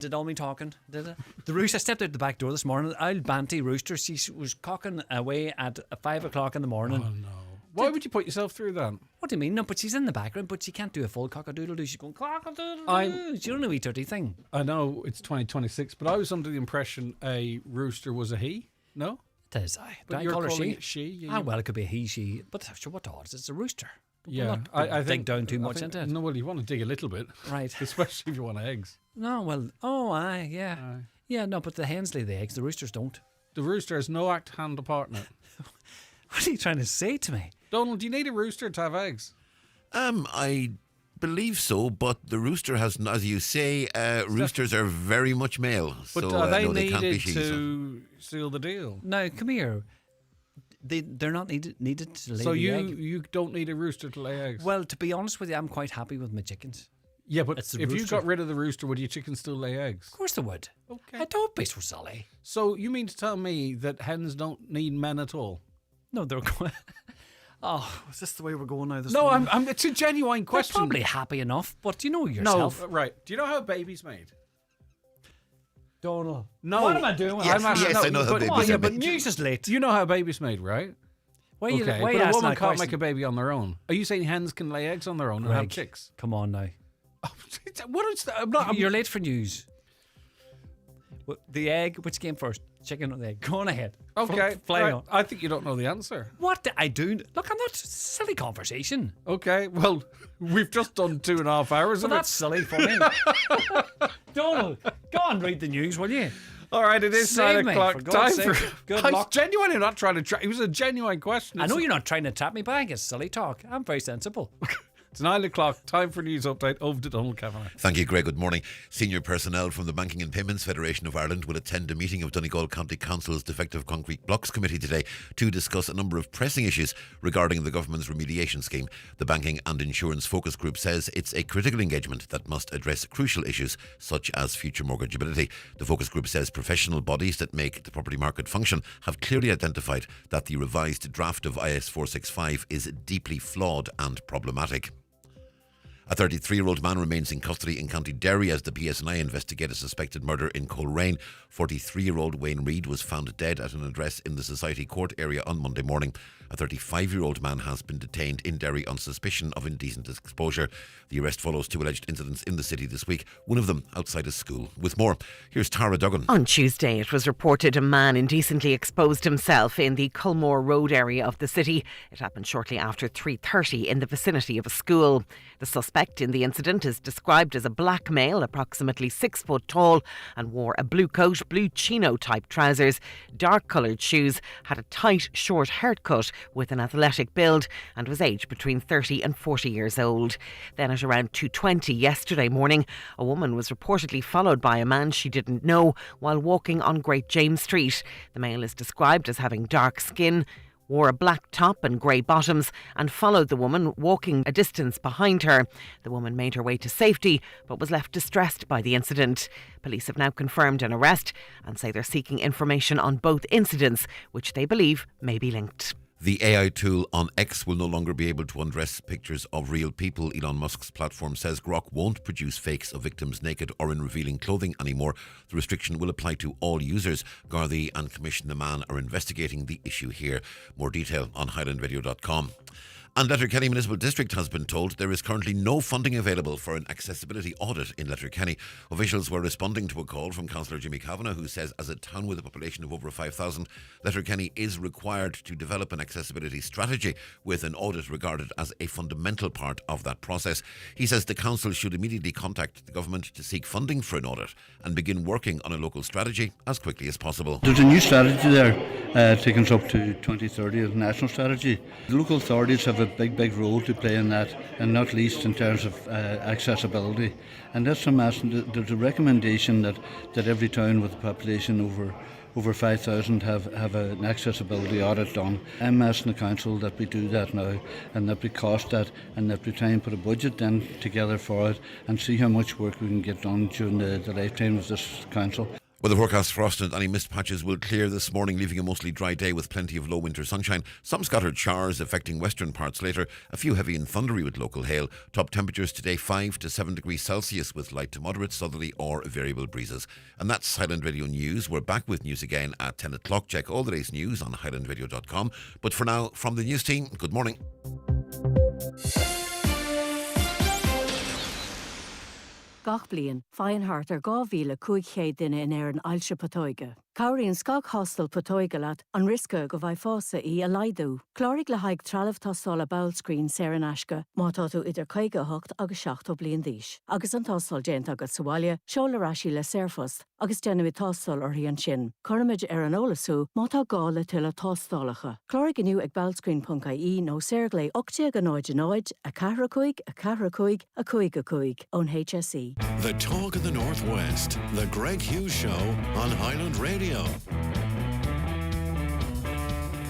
Did all me talking? Did it? The rooster. I stepped out the back door this morning. The old Banty rooster. She was cocking away at 5 o'clock in the morning. Oh no! Why would you put yourself through that? What do you mean? No, but she's in the background. But she can't do a full cock-a-doodle-doo. She's going cock-a-doodle-doo. She don't know wee dirty thing. I know it's 2026, but I was under the impression a rooster was a he. No, It is. I. Do but I you're call her calling she? it she. Well, it could be a he, she. But sure, what odds? It's a rooster. Yeah, I think dig down too much into it. No, well, you want to dig a little bit, Right. especially if you want eggs. No, well, yeah. Aye. Yeah, no, but the hens lay the eggs. The roosters don't. The rooster has no act hand apart in it. What are you trying to say to me? Donald, do you need a rooster to have eggs? I believe so, but the rooster has, as you say, roosters are very much male. But so, are they no, they can't be needed she, to seal the deal? Now, come here. They're not needed to lay So the you egg. you don't need a rooster to lay eggs? Well, to be honest with you, I'm quite happy with my chickens. yeah, but it's the if you rooster. got rid of the rooster, would your chickens still lay eggs? Of course they would. Okay. I don't be so silly. So you mean to tell me that hens don't need men at all? No, they're going. Oh, is this the way we're going now? This No, morning? I'm. It's a genuine They're question. probably happy enough, but you know no, yourself. right. Do you know how a baby's made? Donald. No. What am I doing? Yes, I know how but, babies but, yeah, are but made. News is late. do you know how a baby's made, right? Why you, Okay, why but you a asking woman that can't question? make a baby on their own. Are you saying hens can lay eggs on their own and have Greg, chicks? Come on now. What is that? I'm not. You're late for news. The egg, which came first? Chicken or the egg? Go on ahead. Okay, Fly right. on. I think you don't know the answer. What do I do? Look, I'm not silly conversation. Okay, well, we've just done 2.5 hours So of that's it. silly for me. Donald, go on, read the news, will you? All right, it is Save 9 me, o'clock. for God's Time sake. for. Good I'm luck. genuinely not trying to try. It was a genuine question. I know you're not trying to tap me back. It's silly talk. I'm very sensible. It's 9 o'clock. Time for news update. Over to Donald Kavanagh. Thank you, Greg. Good morning. Senior personnel from the Banking and Payments Federation of Ireland will attend a meeting of Donegal County Council's Defective Concrete Blocks Committee today to discuss a number of pressing issues regarding the government's remediation scheme. The Banking and Insurance Focus Group says it's a critical engagement that must address crucial issues such as future mortgageability. The Focus Group says professional bodies that make the property market function have clearly identified that the revised draft of IS 465 is deeply flawed and problematic. A 33-year-old man remains in custody in County Derry as the PSNI investigate a suspected murder in Coleraine. 43-year-old Wayne Reid was found dead at an address in the Society Court area on Monday morning. A 35-year-old man has been detained in Derry on suspicion of indecent exposure. The arrest follows 2 alleged incidents in the city this week, one of them outside a school. With more, here's Tara Duggan. On Tuesday, it was reported a man indecently exposed himself in the Culmore Road area of the city. It happened shortly after 3:30 in the vicinity of a school. The suspect in the incident is described as a black male, approximately 6 foot tall, and wore a blue coat, blue chino-type trousers, dark-coloured shoes, had a tight, short haircut with an athletic build, and was aged between 30 and 40 years old. Then at around 2:20 yesterday morning, a woman was reportedly followed by a man she didn't know while walking on Great James Street. The male is described as having dark skin, wore a black top and grey bottoms, and followed the woman, walking a distance behind her. The woman made her way to safety but was left distressed by the incident. Police have now confirmed an arrest and say they're seeking information on both incidents, which they believe may be linked. The AI tool on X will no longer be able to undress pictures of real people. Elon Musk's platform says Grok won't produce fakes of victims naked or in revealing clothing anymore. The restriction will apply to all users. Gardaí and Commissioner Mann are investigating the issue here. More detail on highlandradio.com. And Letterkenny Municipal District has been told there is currently no funding available for an accessibility audit in Letterkenny. Officials were responding to a call from Councillor Jimmy Kavanagh, who says as a town with a population of over 5,000, Letterkenny is required to develop an accessibility strategy with an audit regarded as a fundamental part of that process. He says the council should immediately contact the government to seek funding for an audit and begin working on a local strategy as quickly as possible. There's a new strategy there, taking us up to 2030 as a national strategy. The local authorities have a big role to play in that, and not least in terms of accessibility. And that's what I'm asking. There's a recommendation that every town with a population over 5,000 have an accessibility audit done. I'm asking the council that we do that now, and that we cost that, and that we try and put a budget then together for it and see how much work we can get done during the lifetime of this council. Well, the forecast frost and any mist patches will clear this morning, leaving a mostly dry day with plenty of low winter sunshine. Some scattered showers affecting western parts later. A few heavy and thundery with local hail. Top temperatures today 5 to 7 degrees Celsius with light to moderate southerly or variable breezes. And that's Highland Radio News. We're back with news again at 10 o'clock. Check all the day's news on highlandradio.com. But for now, from the news team, good morning. Gach bliain, Fáinthart ar 2,500 duine in an ailse Patóige. Cabhraíonn scag hostal Patóige leat an risca go bhaid fása í a laidú. Chláirigh le haig trealamh tástáil a bail scrín Sarah Nashka, má tá tú idir 58 agus 7 bliain díis. Agus an tástáil déint agus Soália, seola raisi le Saorfast, agus déanamh tástáil ar an sin. Cornimid ar an ólasú, má tá gá le tuile tástálacha. Chláirigh iniu ag bailscreen.ie nó Saorglé 8 9 a 4 a 5 ón HSE. The Talk of the Northwest, the Greg Hughes Show on Highland Radio.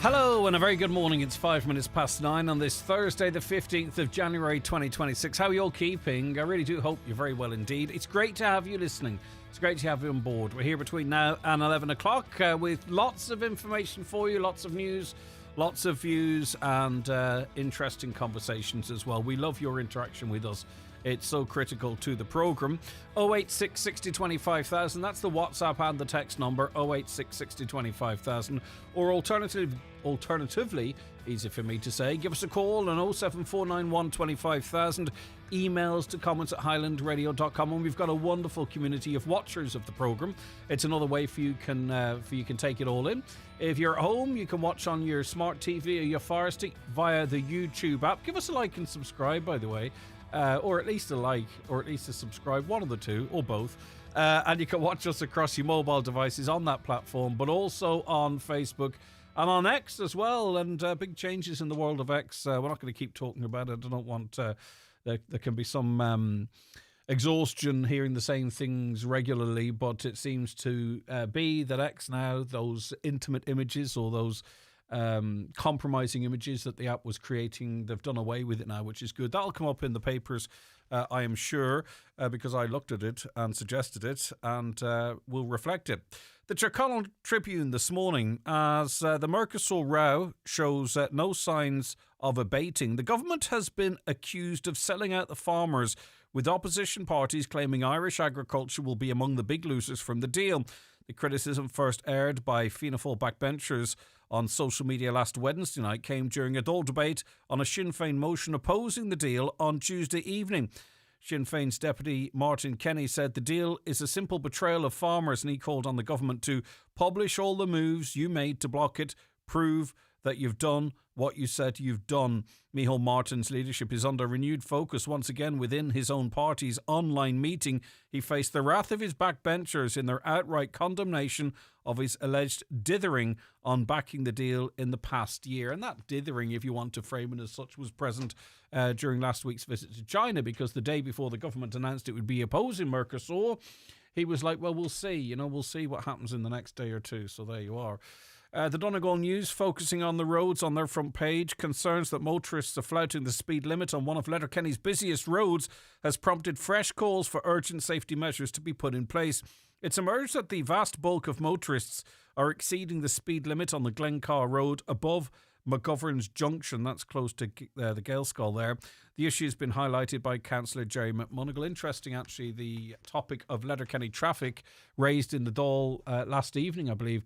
Hello and a very good morning. It's 5 minutes past 9 on this Thursday, the 15th of January 2026. How are you all keeping? I really do hope you're very well indeed. It's great to have you listening. It's great to have you on board. We're here between now and 11 o'clock with lots of information for you, lots of news, lots of views and interesting conversations as well. We love your interaction with us. It's so critical to the programme. 086 60 25,000, that's the WhatsApp and the text number, 086 60 25,000. Or alternatively, easy for me to say, give us a call on 07491 25,000. Emails to comments at highlandradio.com. And we've got a wonderful community of watchers of the programme. It's another way for you can take it all in. If you're at home, you can watch on your smart TV or your Fire Stick via the YouTube app. Give us a like and subscribe, by the way. Or at least a like, or at least a subscribe, one of the two, or both. And you can watch us across your mobile devices on that platform, but also on Facebook and on X as well. And big changes in the world of X. We're not going to keep talking about it. I don't want... there can be some exhaustion hearing the same things regularly, but it seems to be that X now, those intimate images or those... compromising images that the app was creating, they've done away with it now, which is good. That'll come up in the papers, I am sure, because I looked at it and suggested it, and will reflect it. The Tyrconnell Tribune this morning, as the Mercosur row shows no signs of abating, the government has been accused of selling out the farmers, with opposition parties claiming Irish agriculture will be among the big losers from the deal. The criticism, first aired by Fianna Fáil backbenchers on social media last Wednesday night, came during a dull debate on a Sinn Féin motion opposing the deal on Tuesday evening. Sinn Féin's deputy Martin Kenny said the deal is a simple betrayal of farmers, and he called on the government to publish all the moves you made to block it, prove that you've done what you said you've done. Micheál Martin's leadership is under renewed focus once again within his own party's online meeting. He faced the wrath of his backbenchers in their outright condemnation of his alleged dithering on backing the deal in the past year. And that dithering, if you want to frame it as such, was present during last week's visit to China, because the day before the government announced it would be opposing Mercosur, he was like, well, we'll see. We'll see what happens in the next day or two. So there you are. The Donegal News, focusing on the roads on their front page, concerns that motorists are flouting the speed limit on one of Letterkenny's busiest roads has prompted fresh calls for urgent safety measures to be put in place. It's emerged that the vast bulk of motorists are exceeding the speed limit on the Glencar Road above McGovern's Junction. That's close to the Gaelscoil there. The issue has been highlighted by Councillor Jerry McMonigal. Interesting, actually, the topic of Letterkenny traffic raised in the Dáil last evening, I believe.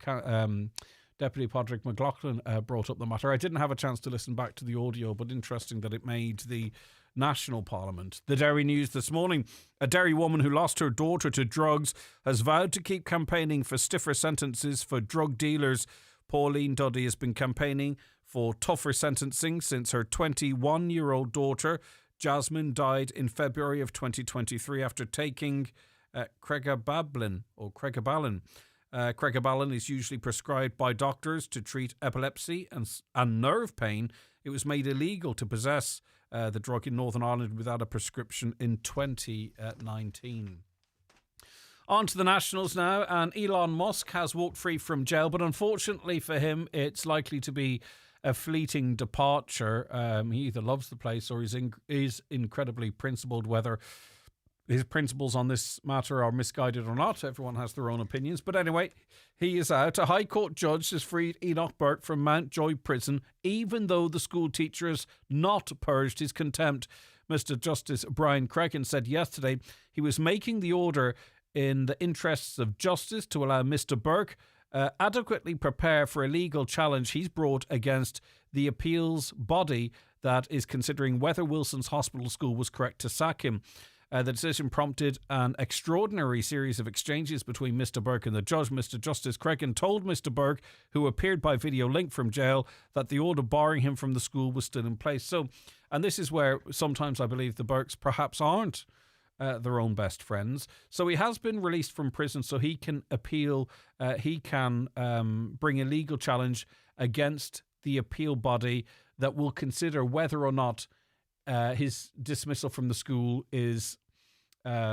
Deputy Padraig McLaughlin brought up the matter. I didn't have a chance to listen back to the audio, but interesting that it made the National Parliament. The Derry News this morning. A Derry woman who lost her daughter to drugs has vowed to keep campaigning for stiffer sentences for drug dealers. Pauline Duddy has been campaigning for tougher sentencing since her 21-year-old daughter, Jasmine, died in February of 2023 after taking Cregabalin. Cregabalin is usually prescribed by doctors to treat epilepsy and nerve pain. It was made illegal to possess the drug in Northern Ireland without a prescription in 2019. On to the Nationals now, and Elon Musk has walked free from jail, but unfortunately for him, it's likely to be a fleeting departure. He either loves the place or is incredibly principled, whether his principles on this matter are misguided or not. Everyone has their own opinions. But anyway, he is out. A High Court judge has freed Enoch Burke from Mountjoy Prison, even though the school teacher has not purged his contempt. Mr. Justice Brian Cregan said yesterday he was making the order in the interests of justice to allow Mr. Burke adequately prepare for a legal challenge he's brought against the appeals body that is considering whether Wilson's Hospital School was correct to sack him. The decision prompted an extraordinary series of exchanges between Mr. Burke and the judge. Mr. Justice Cregan told Mr. Burke, who appeared by video link from jail, that the order barring him from the school was still in place. So, and this is where sometimes I believe the Burkes perhaps aren't their own best friends. So he has been released from prison so he can appeal. He can bring a legal challenge against the appeal body that will consider whether or not his dismissal from the school is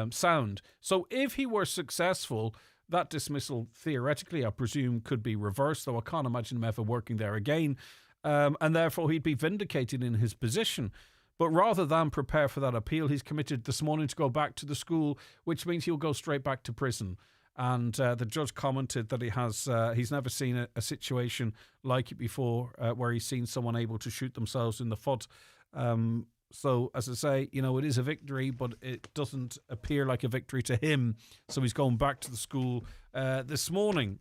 sound. So if he were successful, that dismissal theoretically, I presume, could be reversed, though I can't imagine him ever working there again. And therefore he'd be vindicated in his position. But rather than prepare for that appeal, he's committed this morning to go back to the school, which means he'll go straight back to prison. And the judge commented that he's never seen a situation like it before, where he's seen someone able to shoot themselves in the foot. So, as I say, it is a victory, but it doesn't appear like a victory to him. So he's going back to the school this morning.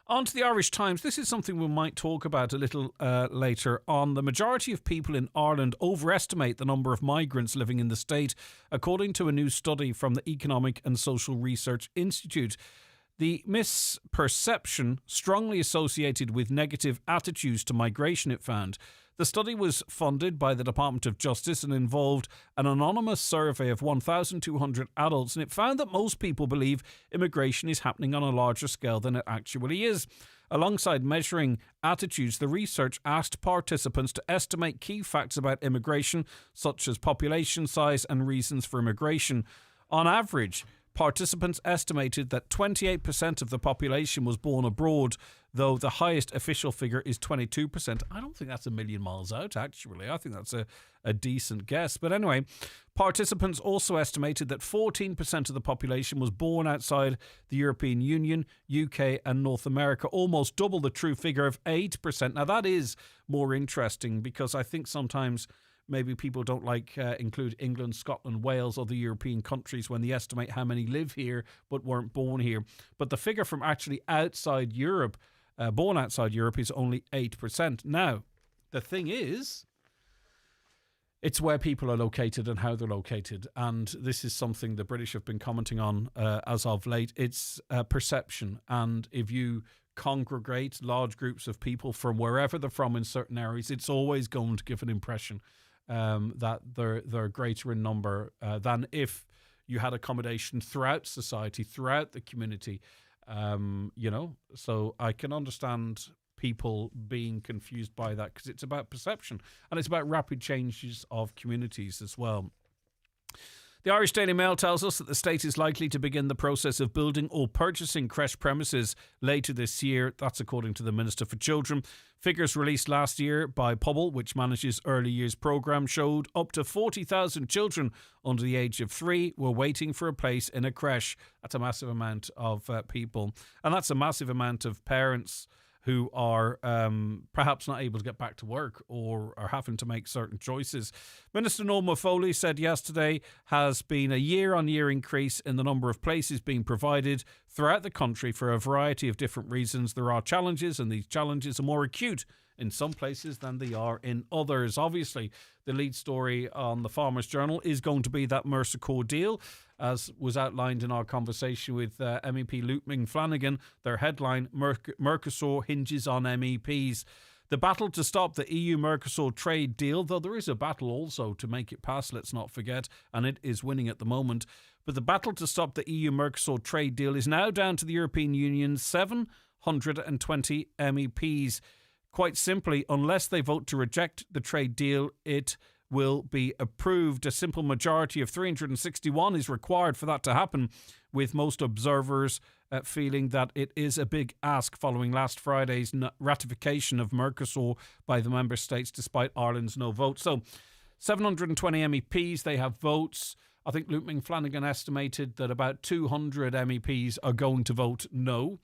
On to the Irish Times. This is something we might talk about a little later on. The majority of people in Ireland overestimate the number of migrants living in the state, according to a new study from the Economic and Social Research Institute. The misperception strongly associated with negative attitudes to migration, it found. The study was funded by the Department of Justice and involved an anonymous survey of 1,200 adults, and it found that most people believe immigration is happening on a larger scale than it actually is. Alongside measuring attitudes, the research asked participants to estimate key facts about immigration, such as population size and reasons for immigration. On average, participants estimated that 28% of the population was born abroad, though the highest official figure is 22%. I don't think that's a million miles out, actually. I think that's a decent guess. But anyway, participants also estimated that 14% of the population was born outside the European Union, UK and North America, almost double the true figure of 8%. Now, that is more interesting because I think sometimes maybe people don't include England, Scotland, Wales, other European countries when they estimate how many live here but weren't born here. But the figure from actually outside Europe, born outside Europe, is only 8%. Now, the thing is, it's where people are located and how they're located. And this is something the British have been commenting on as of late. It's perception. And if you congregate large groups of people from wherever they're from in certain areas, it's always going to give an impression that they're greater in number than if you had accommodation throughout society, throughout the community. So I can understand people being confused by that because it's about perception and it's about rapid changes of communities as well. The Irish Daily Mail tells us that the state is likely to begin the process of building or purchasing creche premises later this year. That's according to the Minister for Children. Figures released last year by Pobble, which manages early years programme, showed up to 40,000 children under the age of 3 were waiting for a place in a creche. That's a massive amount of people. And that's a massive amount of parents who are perhaps not able to get back to work or are having to make certain choices. Minister Norma Foley said yesterday has been a year-on-year increase in the number of places being provided throughout the country for a variety of different reasons. There are challenges, and these challenges are more acute in some places than they are in others. Obviously, the lead story on the Farmers Journal is going to be that Mercer-Core deal, as was outlined in our conversation with MEP Luke Flanagan. Their headline, Mercosur hinges on MEPs. The battle to stop the EU-Mercosur trade deal, though there is a battle also to make it pass, let's not forget, and it is winning at the moment. But the battle to stop the EU-Mercosur trade deal is now down to the European Union's 720 MEPs. Quite simply, unless they vote to reject the trade deal, it will be approved. A simple majority of 361 is required for that to happen, with most observers feeling that it is a big ask following last Friday's ratification of Mercosur by the member states despite Ireland's no vote. So 720 MEPs, they have votes. I think Luke Flanagan estimated that about 200 MEPs are going to vote no.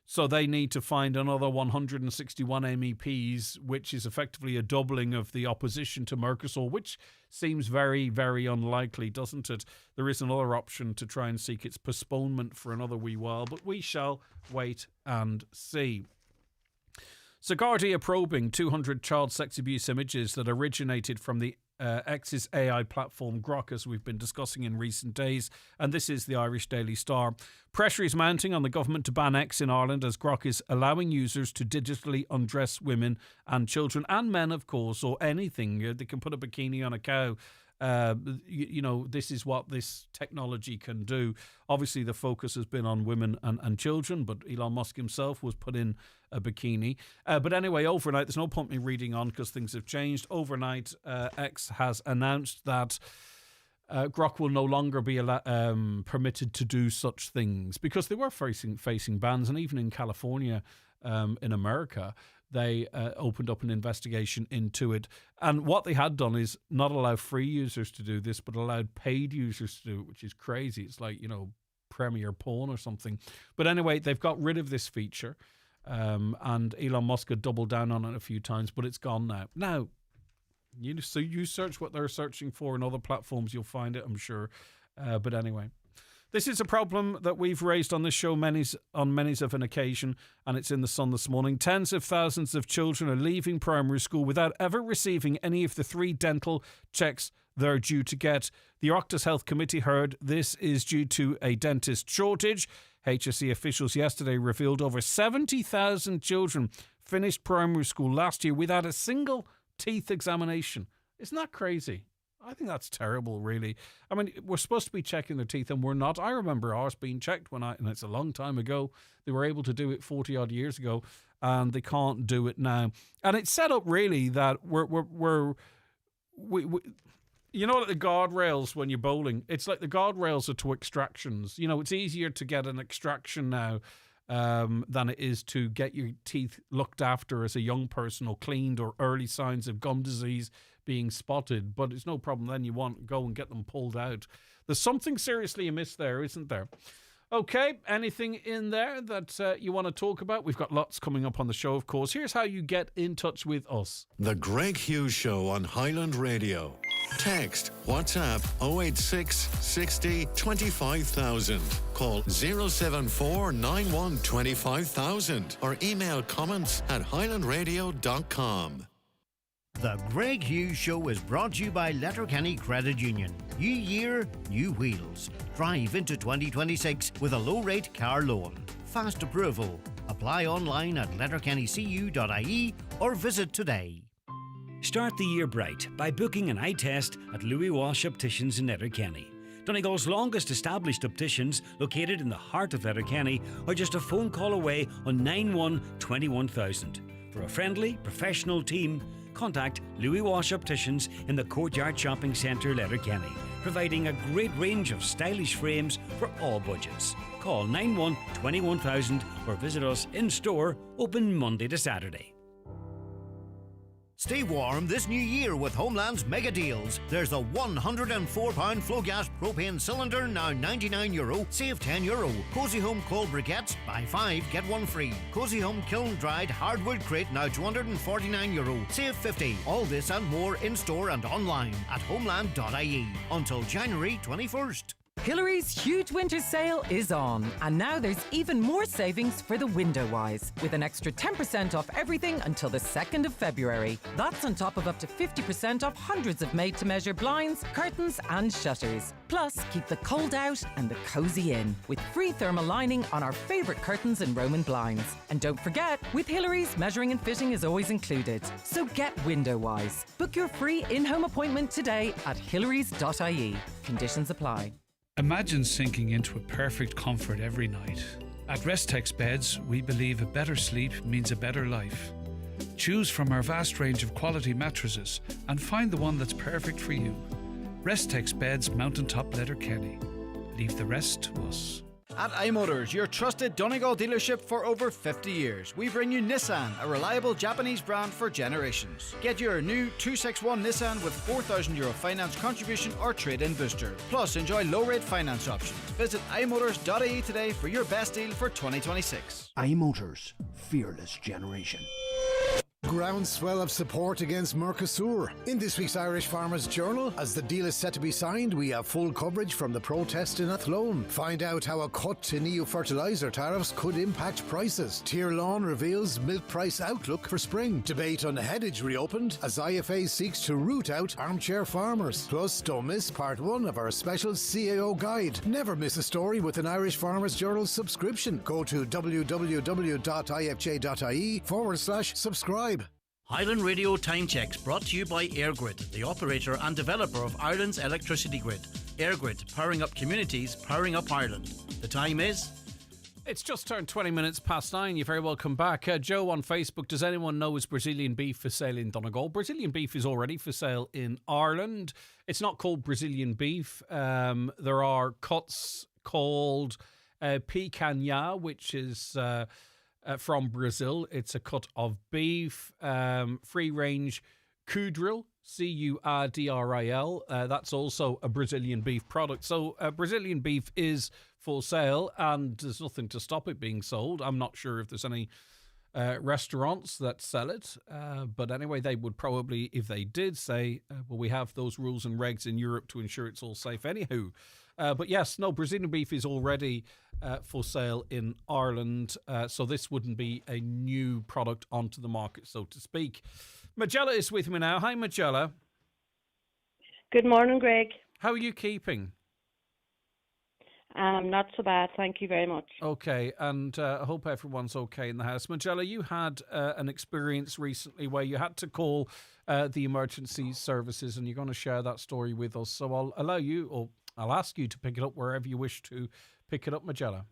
So they need to find another 161 MEPs, which is effectively a doubling of the opposition to Mercosur, which seems very, very unlikely, doesn't it? There is another option to try and seek its postponement for another wee while, but we shall wait and see. So Gardaí are probing 200 child sex abuse images that originated from the X's AI platform Grok, as we've been discussing in recent days, and this is the Irish Daily Star. Pressure is mounting on the government to ban X in Ireland as Grok is allowing users to digitally undress women and children and men, of course, or anything. They can put a bikini on a cow. This is what this technology can do. Obviously, the focus has been on women and children, but Elon Musk himself was put in a bikini. But anyway, overnight, there's no point me reading on because things have changed. Overnight, X has announced that Grok will no longer be permitted to do such things because they were facing bans, and even in California, in America, they opened up an investigation into it. And what they had done is not allow free users to do this, but allowed paid users to do it, which is crazy. It's like, Premier Porn or something. But anyway, they've got rid of this feature. And Elon Musk had doubled down on it a few times, but it's gone now. Now, you search what they're searching for in other platforms, you'll find it, I'm sure. But anyway. This is a problem that we've raised on this show on many of an occasion, and it's in the Sun this morning. Tens of thousands of children are leaving primary school without ever receiving any of the 3 dental checks they're due to get. The Oireachtas Health Committee heard this is due to a dentist shortage. HSE officials yesterday revealed over 70,000 children finished primary school last year without a single teeth examination. Isn't that crazy? I think that's terrible, really. I mean, we're supposed to be checking their teeth and we're not. I remember ours being checked and it's a long time ago. They were able to do it 40 odd years ago and they can't do it now. And it's set up really that we like the guardrails when you're bowling. It's like the guardrails are to extractions. It's easier to get an extraction now than it is to get your teeth looked after as a young person or cleaned or early signs of gum disease being spotted. But it's no problem then. You want to go and get them pulled out. There's something seriously amiss there, isn't there? Okay, anything in there that you want to talk about? We've got lots coming up on the show, of course. Here's how you get in touch with us. The Greg Hughes Show on Highland Radio. Text WhatsApp 086 60 25000. Call 074 91 25000 or email comments at highlandradio.com. The Greg Hughes Show is brought to you by Letterkenny Credit Union. New year, new wheels. Drive into 2026 with a low-rate car loan. Fast approval. Apply online at letterkennycu.ie or visit today. Start the year bright by booking an eye test at Louis Walsh Opticians in Letterkenny. Donegal's longest established opticians, located in the heart of Letterkenny, are just a phone call away on 91 21000. For a friendly, professional team, contact Louis Walsh Opticians in the Courtyard Shopping Centre, Letterkenny, providing a great range of stylish frames for all budgets. Call 91 21000 or visit us in store, open Monday to Saturday. Stay warm this new year with Homeland's mega deals. There's a £104 flow gas propane cylinder, now €99, save €10. Cozy Home cold briquettes, buy 5, get 1 free. Cozy Home kiln dried hardwood crate, now €249, save 50. All this and more in store and online at homeland.ie until January 21st. Hillary's huge winter sale is on, and now there's even more savings for the window wise, with an extra 10% off everything until the 2nd of February. That's on top of up to 50% off hundreds of made-to-measure blinds, curtains and shutters. Plus, keep the cold out and the cozy in, with free thermal lining on our favourite curtains and Roman blinds. And don't forget, with Hillary's, measuring and fitting is always included. So get window wise. Book your free in-home appointment today at hillarys.ie. Conditions apply. Imagine sinking into a perfect comfort every night. At Restex Beds, we believe a better sleep means a better life. Choose from our vast range of quality mattresses and find the one that's perfect for you. Restex Beds, Mountaintop, Letterkenny. Leave the rest to us. At iMotors, your trusted Donegal dealership for over 50 years, we bring you Nissan, a reliable Japanese brand for generations. Get your new 261 Nissan with €4,000 finance contribution or trade-in booster. Plus, enjoy low-rate finance options. Visit imotors.ie today for your best deal for 2026. iMotors, fearless generation. Groundswell of support against Mercosur. In this week's Irish Farmers Journal, as the deal is set to be signed, we have full coverage from the protest in Athlone. Find out how a cut in EU fertiliser tariffs could impact prices. Tier Lawn reveals milk price outlook for spring. Debate on headage reopened as IFA seeks to root out armchair farmers. Plus, don't miss part 1 of our special CAO guide. Never miss a story with an Irish Farmers Journal subscription. Go to www.ifj.ie/subscribe. Highland Radio Time Checks brought to you by EirGrid, the operator and developer of Ireland's electricity grid. EirGrid, powering up communities, powering up Ireland. The time is... It's just turned 20 minutes past 9. You're very welcome back. Joe on Facebook, does anyone know is Brazilian beef for sale in Donegal? Brazilian beef is already for sale in Ireland. It's not called Brazilian beef. There are cuts called picanha, which is... from Brazil. It's a cut of beef, free range Cudril, Curdril. That's also a Brazilian beef product. So Brazilian beef is for sale and there's nothing to stop it being sold. I'm not sure if there's any restaurants that sell it. But anyway, they would probably, if they did, say, well, we have those rules and regs in Europe to ensure it's all safe anyhow. But yes, no, Brazilian beef is already for sale in Ireland. So this wouldn't be a new product onto the market, so to speak. Magella is with me now. Hi, Magella. Good morning, Greg. How are you keeping? Not so bad, thank you very much. Okay, and I hope everyone's okay in the house. Magella, you had an experience recently where you had to call the emergency services, and you're going to share that story with us. So I'll allow you, or I'll ask you to pick it up wherever you wish to pick it up, Magella.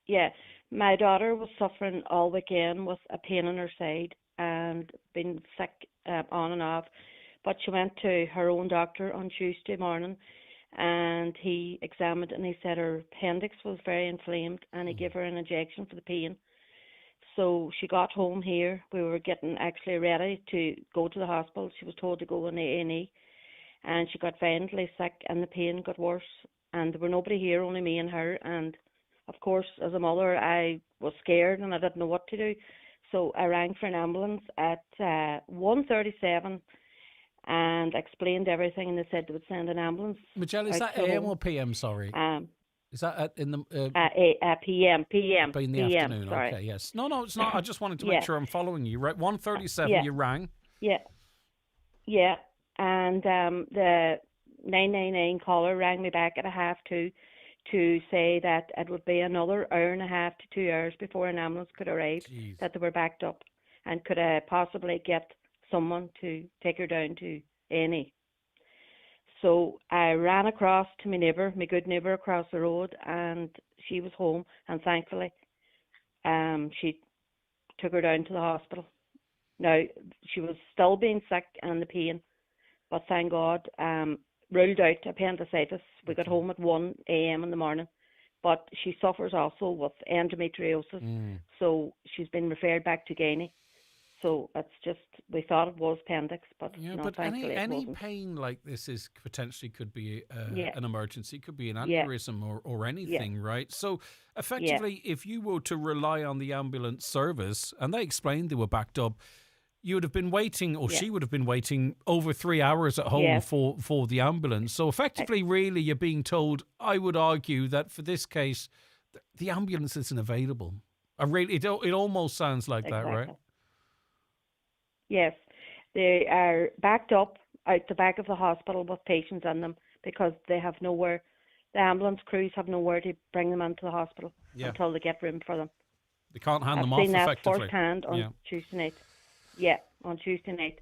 Yeah, my daughter was suffering all weekend with a pain in her side and been sick on and off. But she went to her own doctor on Tuesday morning and he examined and he said her appendix was very inflamed and he gave her an injection for the pain. So she got home here. We were getting actually ready to go to the hospital. She was told to go in A&E and she got violently sick and the pain got worse. And there were nobody here, only me and her. And of course, as a mother, I was scared and I didn't know what to do. So I rang for an ambulance at 1:37 and explained everything, and they said they would send an ambulance. Magella, is that AM or PM? Sorry, is that in the PM? In the afternoon. Sorry. Okay, yes. No, it's not. I just wanted to make sure I'm following you. Right, 1:37. You rang. Yeah, and the 999 caller rang me back at 1:30 to say that it would be another hour and a half to 2 hours before an ambulance could arrive. Jeez. That they were backed up, and could I possibly get someone to take her down to A&E. So I ran across to my good neighbour across the road, and she was home, and thankfully she took her down to the hospital. Now, she was still being sick and in the pain, but thank God, ruled out appendicitis. We got home at 1 a.m. in the morning, but she suffers also with endometriosis, so she's been referred back to Guinea. So it's just, we thought it was appendix, but yeah. no, But thankfully any it wasn't. pain like this is potentially could be Yeah. an emergency, could be an Yeah. aneurysm or anything, right? So effectively, if you were to rely on the ambulance service, and they explained they were backed up, you would have been waiting, or she would have been waiting over 3 hours at home for the ambulance. So effectively, really, you're being told, I would argue that for this case, the ambulance isn't available. It almost sounds like that, right? Yes, they are backed up out the back of the hospital with patients in them because they have nowhere, the ambulance crews have nowhere to bring them into the hospital until they get room for them. They can't hand them I've off seen that effectively. firsthand on Tuesday night. Yeah, on Tuesday night.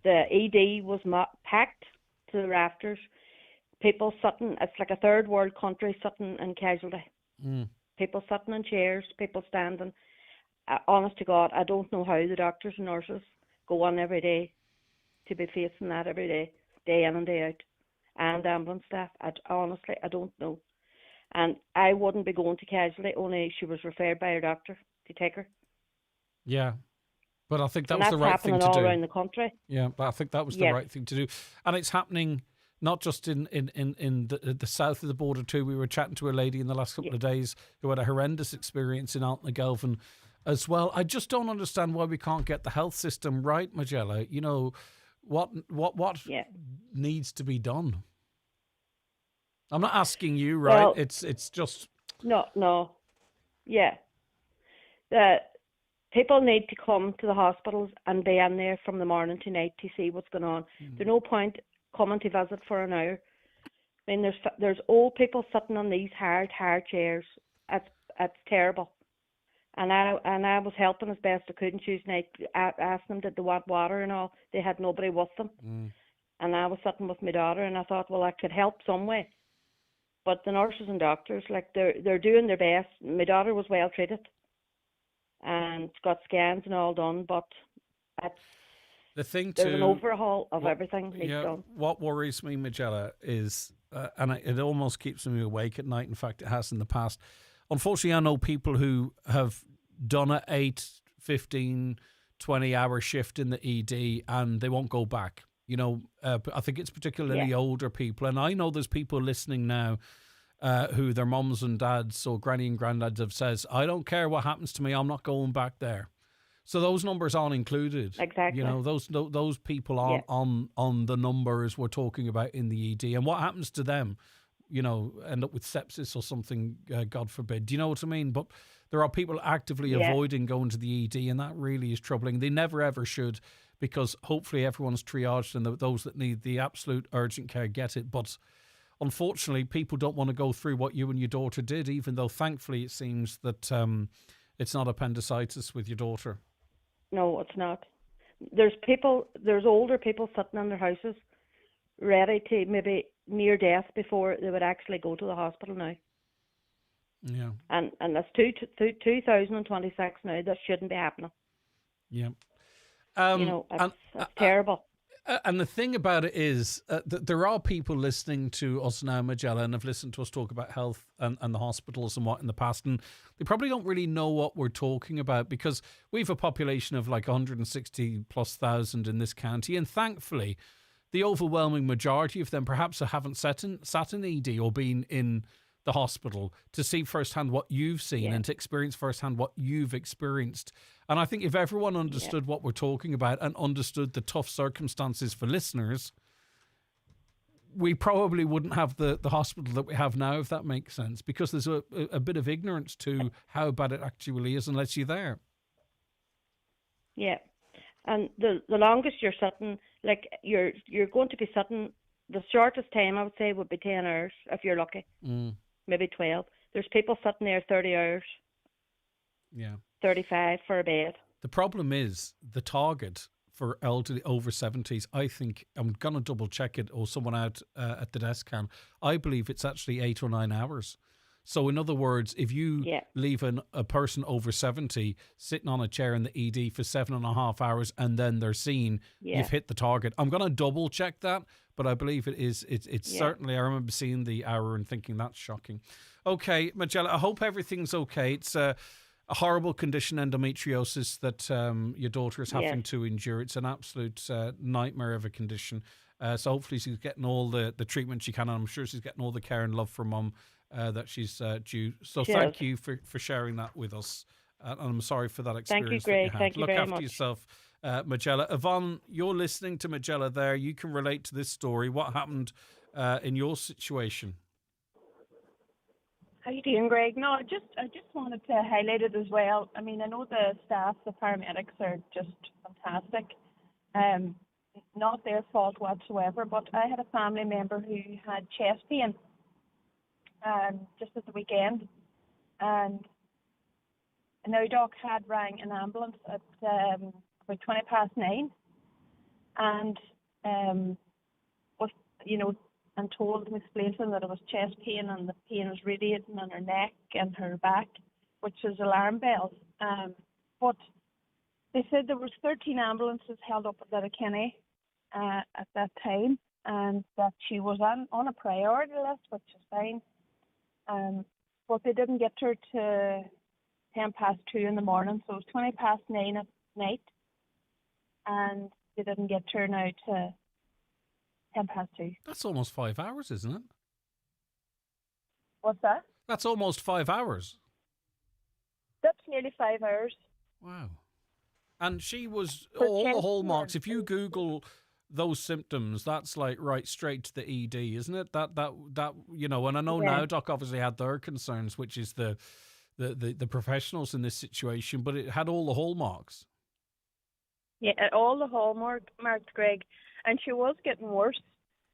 The ED was packed to the rafters. People sitting, it's like a third world country sitting in casualty. People sitting in chairs, people standing. Honest to God, I don't know how the doctors and nurses go on every day to be facing that every day, day in and day out, and ambulance staff. Honestly, I don't know. And I wouldn't be going to casualty, only she was referred by her doctor to take her. Yeah. But I think that And was that's the right thing happening to all do. around the country. Yeah, but I think that was the Yes. right thing to do. And it's happening not just in the south of the border too. We were chatting to a lady in the last couple of days who had a horrendous experience in Altnagelvin as well. I just don't understand why we can't get the health system right, Magella. You know, what needs to be done? I'm not asking you, right? Well, it's just... No. Yeah. People need to come to the hospitals and be in there from the morning to night to see what's going on. There's no point coming to visit for an hour. I mean, there's old people sitting on these hard chairs. It's terrible. And I was helping as best I could on Tuesday night, asking them did they want water and all. They had nobody with them. And I was sitting with my daughter, and I thought, well, I could help some way. But the nurses and doctors, like, they're doing their best. My daughter was well treated and got scans and all done, but there's an overhaul of everything needs done. What worries me, Magella, is, and it almost keeps me awake at night. In fact, it has in the past. Unfortunately, I know people who have done an 8, 15, 20-hour shift in the ED and they won't go back. You know, I think it's particularly older people. And I know there's people listening now who their mums and dads or granny and granddads have says, I don't care what happens to me, I'm not going back there. So those numbers aren't included. Exactly. You know, those people aren't on the numbers we're talking about in the ED. And what happens to them? You know, end up with sepsis or something, God forbid. Do you know what I mean? But there are people actively avoiding going to the ED, and that really is troubling. They never, ever should, because hopefully everyone's triaged and those that need the absolute urgent care get it. But unfortunately, people don't want to go through what you and your daughter did, even though thankfully it seems that it's not appendicitis with your daughter. No, it's not. There's older people sitting in their houses ready to maybe near death before they would actually go to the hospital now. Yeah. And that's 2026 now. That shouldn't be happening. Yeah. You know, it's terrible. And the thing about it is that there are people listening to us now, Magella, and have listened to us talk about health and the hospitals and what in the past, and they probably don't really know what we're talking about, because we have a population of like 160 plus thousand in this county, and thankfully the overwhelming majority of them perhaps haven't sat in ED or been in the hospital to see firsthand what you've seen and to experience firsthand what you've experienced. And I think if everyone understood what we're talking about and understood the tough circumstances for listeners, we probably wouldn't have the hospital that we have now, if that makes sense, because there's a bit of ignorance to how bad it actually is unless you're there. Yeah. And the longest you're sitting, like you're going to be sitting, the shortest time I would say would be 10 hours if you're lucky. Maybe 12. There's people sitting there 30 hours. Yeah. 35 for a bed. The problem is the target for elderly over 70s, I think, I'm going to double check it or someone out at the desk can. I believe it's actually 8 or 9 hours. So in other words, if you leave a person over 70 sitting on a chair in the ED for 7.5 hours and then they're seen, you've hit the target. I'm going to double check that, but I believe it is. It's certainly, I remember seeing the hour and thinking that's shocking. Okay, Magella, I hope everything's okay. It's a horrible condition, endometriosis, that your daughter is having to endure. It's an absolute nightmare of a condition. So hopefully she's getting all the treatment she can, and I'm sure she's getting all the care and love from mum that she's due. So thank you for sharing that with us. And I'm sorry for that experience. Thank you, Greg. That you had. Thank you Look very after much. yourself, Magella. Yvonne, you're listening to Magella there. You can relate to this story. What happened in your situation? How you doing, Greg? No, I just wanted to highlight it as well. I mean, I know the staff, the paramedics are just fantastic. Not their fault whatsoever, but I had a family member who had chest pain just at the weekend, and now Doc had rang an ambulance at about 9:20, and was, and told them, explained to them that it was chest pain and the pain was radiating in her neck and her back, which is alarm bells. But they said there was 13 ambulances held up at Letterkenny at that time, and that she was on a priority list, which is fine. But they didn't get her to 2:10 in the morning, so it was 9:20 at night, and they didn't get her now to 2:10. That's almost 5 hours, isn't it? What's that? That's almost 5 hours. That's nearly 5 hours. Wow. And she was For all the 10 hallmarks. If you Google those symptoms, that's like right straight to the ED, isn't it? That you know. And I know now Doc obviously had their concerns, which is the professionals in this situation, but it had all the hallmarks. Yeah, all the hallmarks, Greg, and she was getting worse.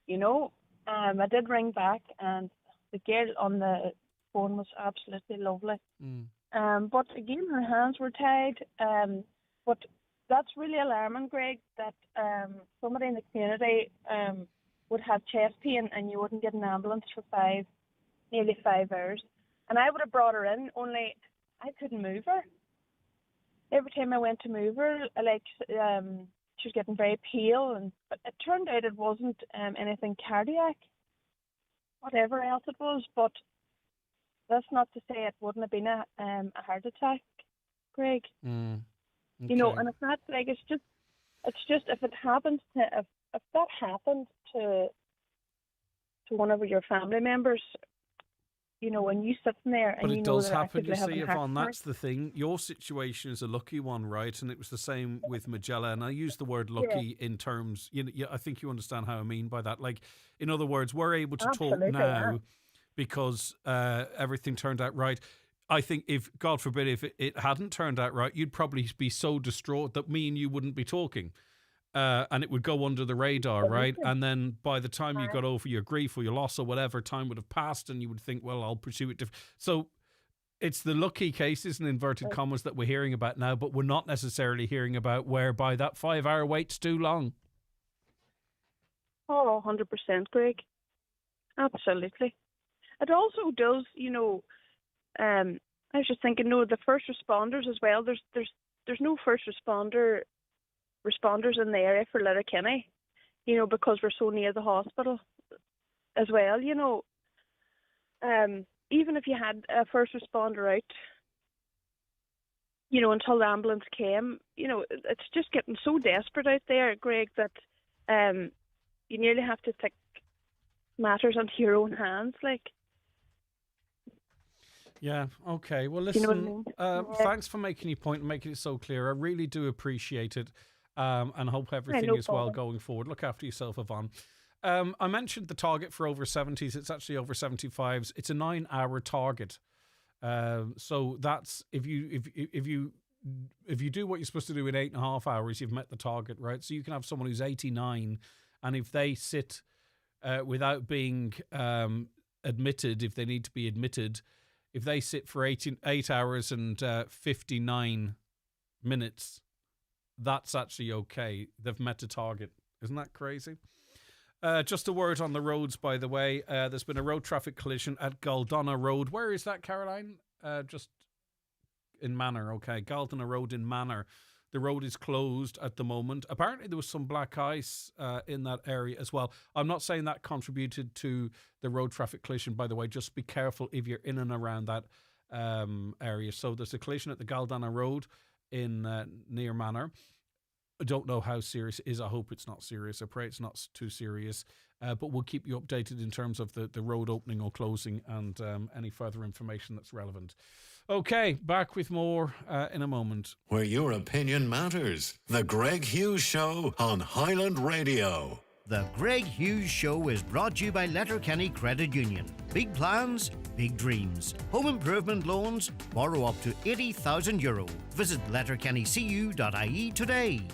You know, I did ring back, and the girl on the phone was absolutely lovely. But again, her hands were tied. But that's really alarming, Greg, that somebody in the community would have chest pain and you wouldn't get an ambulance for nearly 5 hours. And I would have brought her in, only I couldn't move her. Every time I went to move her, she was getting very pale, but it turned out it wasn't anything cardiac, whatever else it was. But that's not to say it wouldn't have been a heart attack, Greg. Okay. You know, and it's not like it's just if it happens if that happened to one of your family members, you know, when you sit in there But and you it know does that happen, you actively see, having a heart Yvonne. attack. That's the thing. Your situation is a lucky one, right? And it was the same with Magella. And I use the word lucky in terms, I think you understand how I mean by that. Like, in other words, we're able to talk now because everything turned out right. I think if, God forbid, if it hadn't turned out right, you'd probably be so distraught that me and you wouldn't be talking. And it would go under the radar, right? And then by the time you got over your grief or your loss or whatever, time would have passed and you would think, well, I'll pursue it. So it's the lucky cases, in inverted commas, that we're hearing about now, but we're not necessarily hearing about whereby that 5 hour wait's too long. Oh, 100%, Greg. Absolutely. It also does, you know, I was just thinking, no, the first responders as well. There's no first responders in the area for Letterkenny, you know, because we're so near the hospital as well. You know, even if you had a first responder out, you know, until the ambulance came, you know, it's just getting so desperate out there, Greg, that you nearly have to take matters into your own hands, like. Yeah, okay. Well, listen, you know what I mean? Thanks for making your point and making it so clear. I really do appreciate it, and hope everything is well going forward. Look after yourself, Yvonne. I mentioned the target for over 70s. It's actually over 75s. It's a 9 hour target. So that's if you do what you're supposed to do in 8.5 hours, you've met the target, right? So you can have someone who's 89, and if they sit without being admitted, if they need to be admitted, if they sit for 8 hours and 59 minutes, that's actually okay. They've met a target. Isn't that crazy? Just a word on the roads, by the way. There's been a road traffic collision at Galdonna Road. Where is that, Caroline? Just in Manor, okay. Galdonna Road in Manor. The road is closed at the moment. Apparently there was some black ice in that area as well. I'm not saying that contributed to the road traffic collision, by the way. Just be careful if you're in and around that area. So there's a collision at the Galdonna Road in near Manor. I don't know how serious it is. I hope it's not serious. I pray it's not too serious. But we'll keep you updated in terms of the road opening or closing and any further information that's relevant. Okay, back with more in a moment. Where your opinion matters. The Greg Hughes Show on Highland Radio. The Greg Hughes Show is brought to you by Letterkenny Credit Union. Big plans, big dreams. Home improvement loans, borrow up to €80,000. Visit letterkennycu.ie today.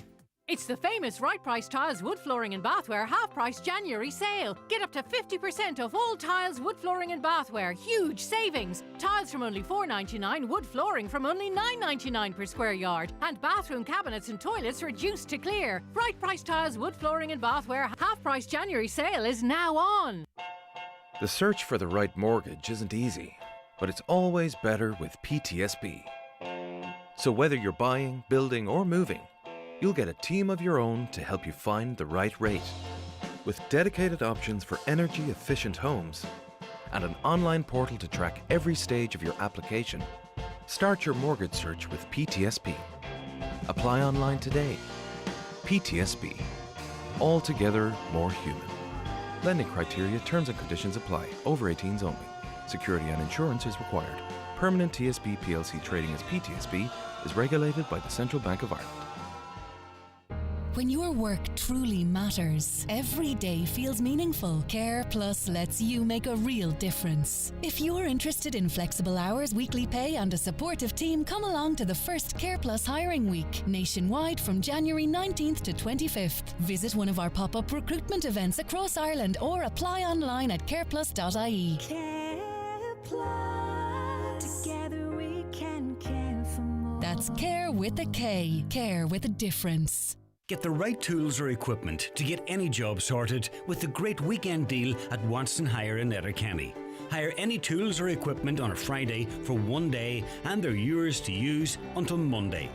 It's the famous Right Price Tiles Wood Flooring and Bathware half-price January sale. Get up to 50% off all tiles, wood flooring and bathware. Huge savings. Tiles from only $4.99, wood flooring from only $9.99 per square yard. And bathroom cabinets and toilets reduced to clear. Right Price Tiles Wood Flooring and Bathware half-price January sale is now on. The search for the right mortgage isn't easy, but it's always better with PTSB. So whether you're buying, building or moving, you'll get a team of your own to help you find the right rate. With dedicated options for energy-efficient homes, and an online portal to track every stage of your application. Start your mortgage search with PTSB. Apply online today. PTSB. Altogether more human. Lending criteria, terms and conditions apply. Over 18s only. Security and insurance is required. Permanent TSB PLC trading as PTSB is regulated by the Central Bank of Ireland. When your work truly matters, every day feels meaningful. Care Plus lets you make a real difference. If you're interested in flexible hours, weekly pay and a supportive team, come along to the first Care Plus Hiring Week, nationwide from January 19th to 25th. Visit one of our pop-up recruitment events across Ireland or apply online at careplus.ie. Care Plus. Together we can care for more. That's care with a K. Care with a difference. Get the right tools or equipment to get any job sorted with the great weekend deal at Watson Hire in Letterkenny. Hire any tools or equipment on a Friday for 1 day and they're yours to use until Monday.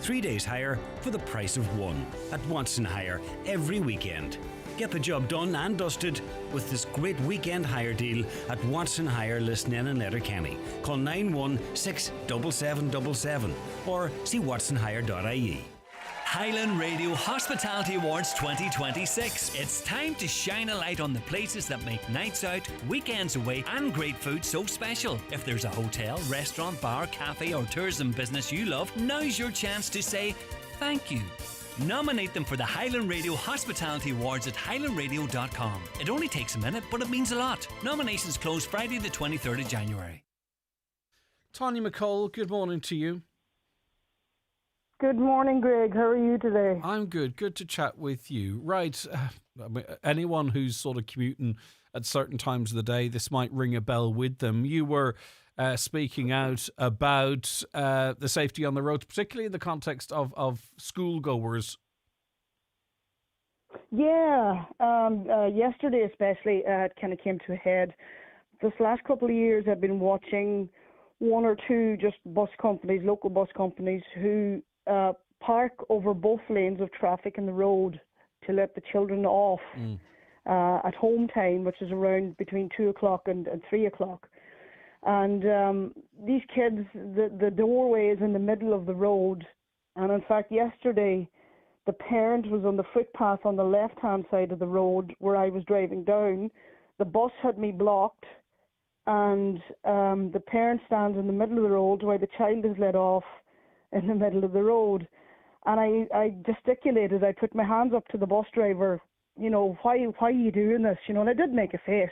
3 days hire for the price of one at Watson Hire every weekend. Get the job done and dusted with this great weekend hire deal at Watson Hire Lisnain in Letterkenny. Call 916-7777 or see watsonhire.ie. Highland Radio Hospitality Awards 2026. It's time to shine a light on the places that make nights out, weekends away and great food so special. If there's a hotel, restaurant, bar, cafe or tourism business you love, now's your chance to say thank you. Nominate them for the Highland Radio Hospitality Awards at highlandradio.com. It only takes a minute, but it means a lot. Nominations close Friday the 23rd of January. Tanya McCall, good morning to you. Good morning, Greg. How are you today? I'm good. Good to chat with you. Right. Anyone who's sort of commuting at certain times of the day, this might ring a bell with them. You were speaking out about the safety on the roads, particularly in the context of schoolgoers. Yeah. Yesterday especially, it kind of came to a head. This last couple of years, I've been watching one or two just bus companies, local bus companies, who park over both lanes of traffic in the road to let the children off at home time, which is around between 2 o'clock and 3 o'clock. And these kids, the doorway is in the middle of the road. And in fact, yesterday, the parent was on the footpath on the left-hand side of the road where I was driving down. The bus had me blocked, and the parent stands in the middle of the road while the child is let off in the middle of the road. And I gesticulated, I put my hands up to the bus driver, you know, why are you doing this? You know, and I did make a face.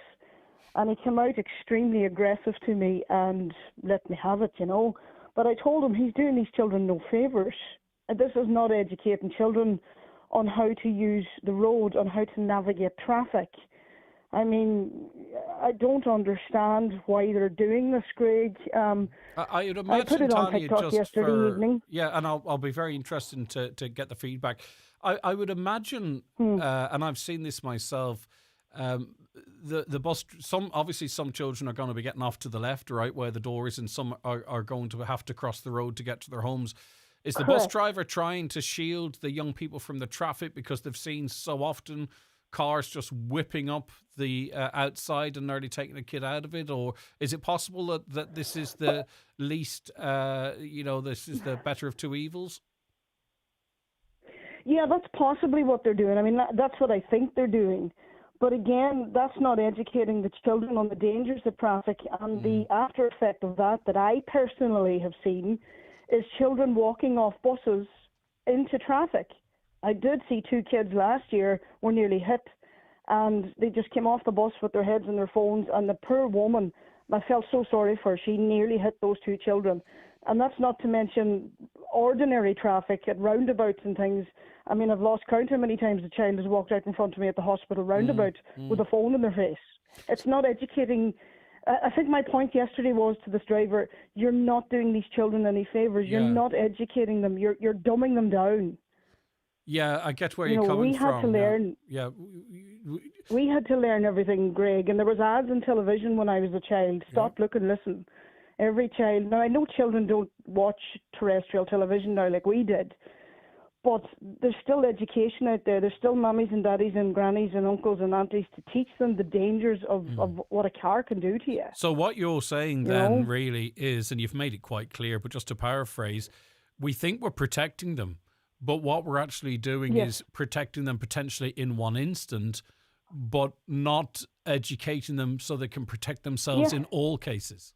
And he came out extremely aggressive to me and let me have it, you know. But I told him he's doing these children no favours. And this is not educating children on how to use the road, on how to navigate traffic. I mean, I don't understand why they're doing this, Greg. I would imagine, I put it on Tanya, TikTok just yesterday evening. Yeah, and I'll be very interested to get the feedback. I would imagine, and I've seen this myself, the bus, some children are going to be getting off to the left, right, where the door is, and some are going to have to cross the road to get to their homes. Is the bus driver trying to shield the young people from the traffic because they've seen so often cars just whipping up the outside and nearly taking a kid out of it? Or is it possible that this is the least, this is the better of two evils? Yeah, that's possibly what they're doing. I mean, that's what I think they're doing. But again, that's not educating the children on the dangers of traffic. And the after effect of that I personally have seen is children walking off buses into traffic. I did see 2 kids last year were nearly hit, and they just came off the bus with their heads in their phones, and the poor woman, I felt so sorry for her, she nearly hit those 2 children. And that's not to mention ordinary traffic at roundabouts and things. I mean, I've lost count how many times a child has walked out in front of me at the hospital roundabout with a phone in their face. It's not educating. I think my point yesterday was to this driver, you're not doing these children any favours. You're not educating them. You're dumbing them down. Yeah, I get where you're coming from. We had to learn. Yeah. We had to learn everything, Greg. And there was ads on television when I was a child. Stop, look and listen. Every child. Now, I know children don't watch terrestrial television now like we did. But there's still education out there. There's still mummies and daddies and grannies and uncles and aunties to teach them the dangers of what a car can do to you. So what you're saying then really is, and you've made it quite clear, but just to paraphrase, we think we're protecting them, but what we're actually doing is protecting them potentially in one instant, but not educating them so they can protect themselves in all cases.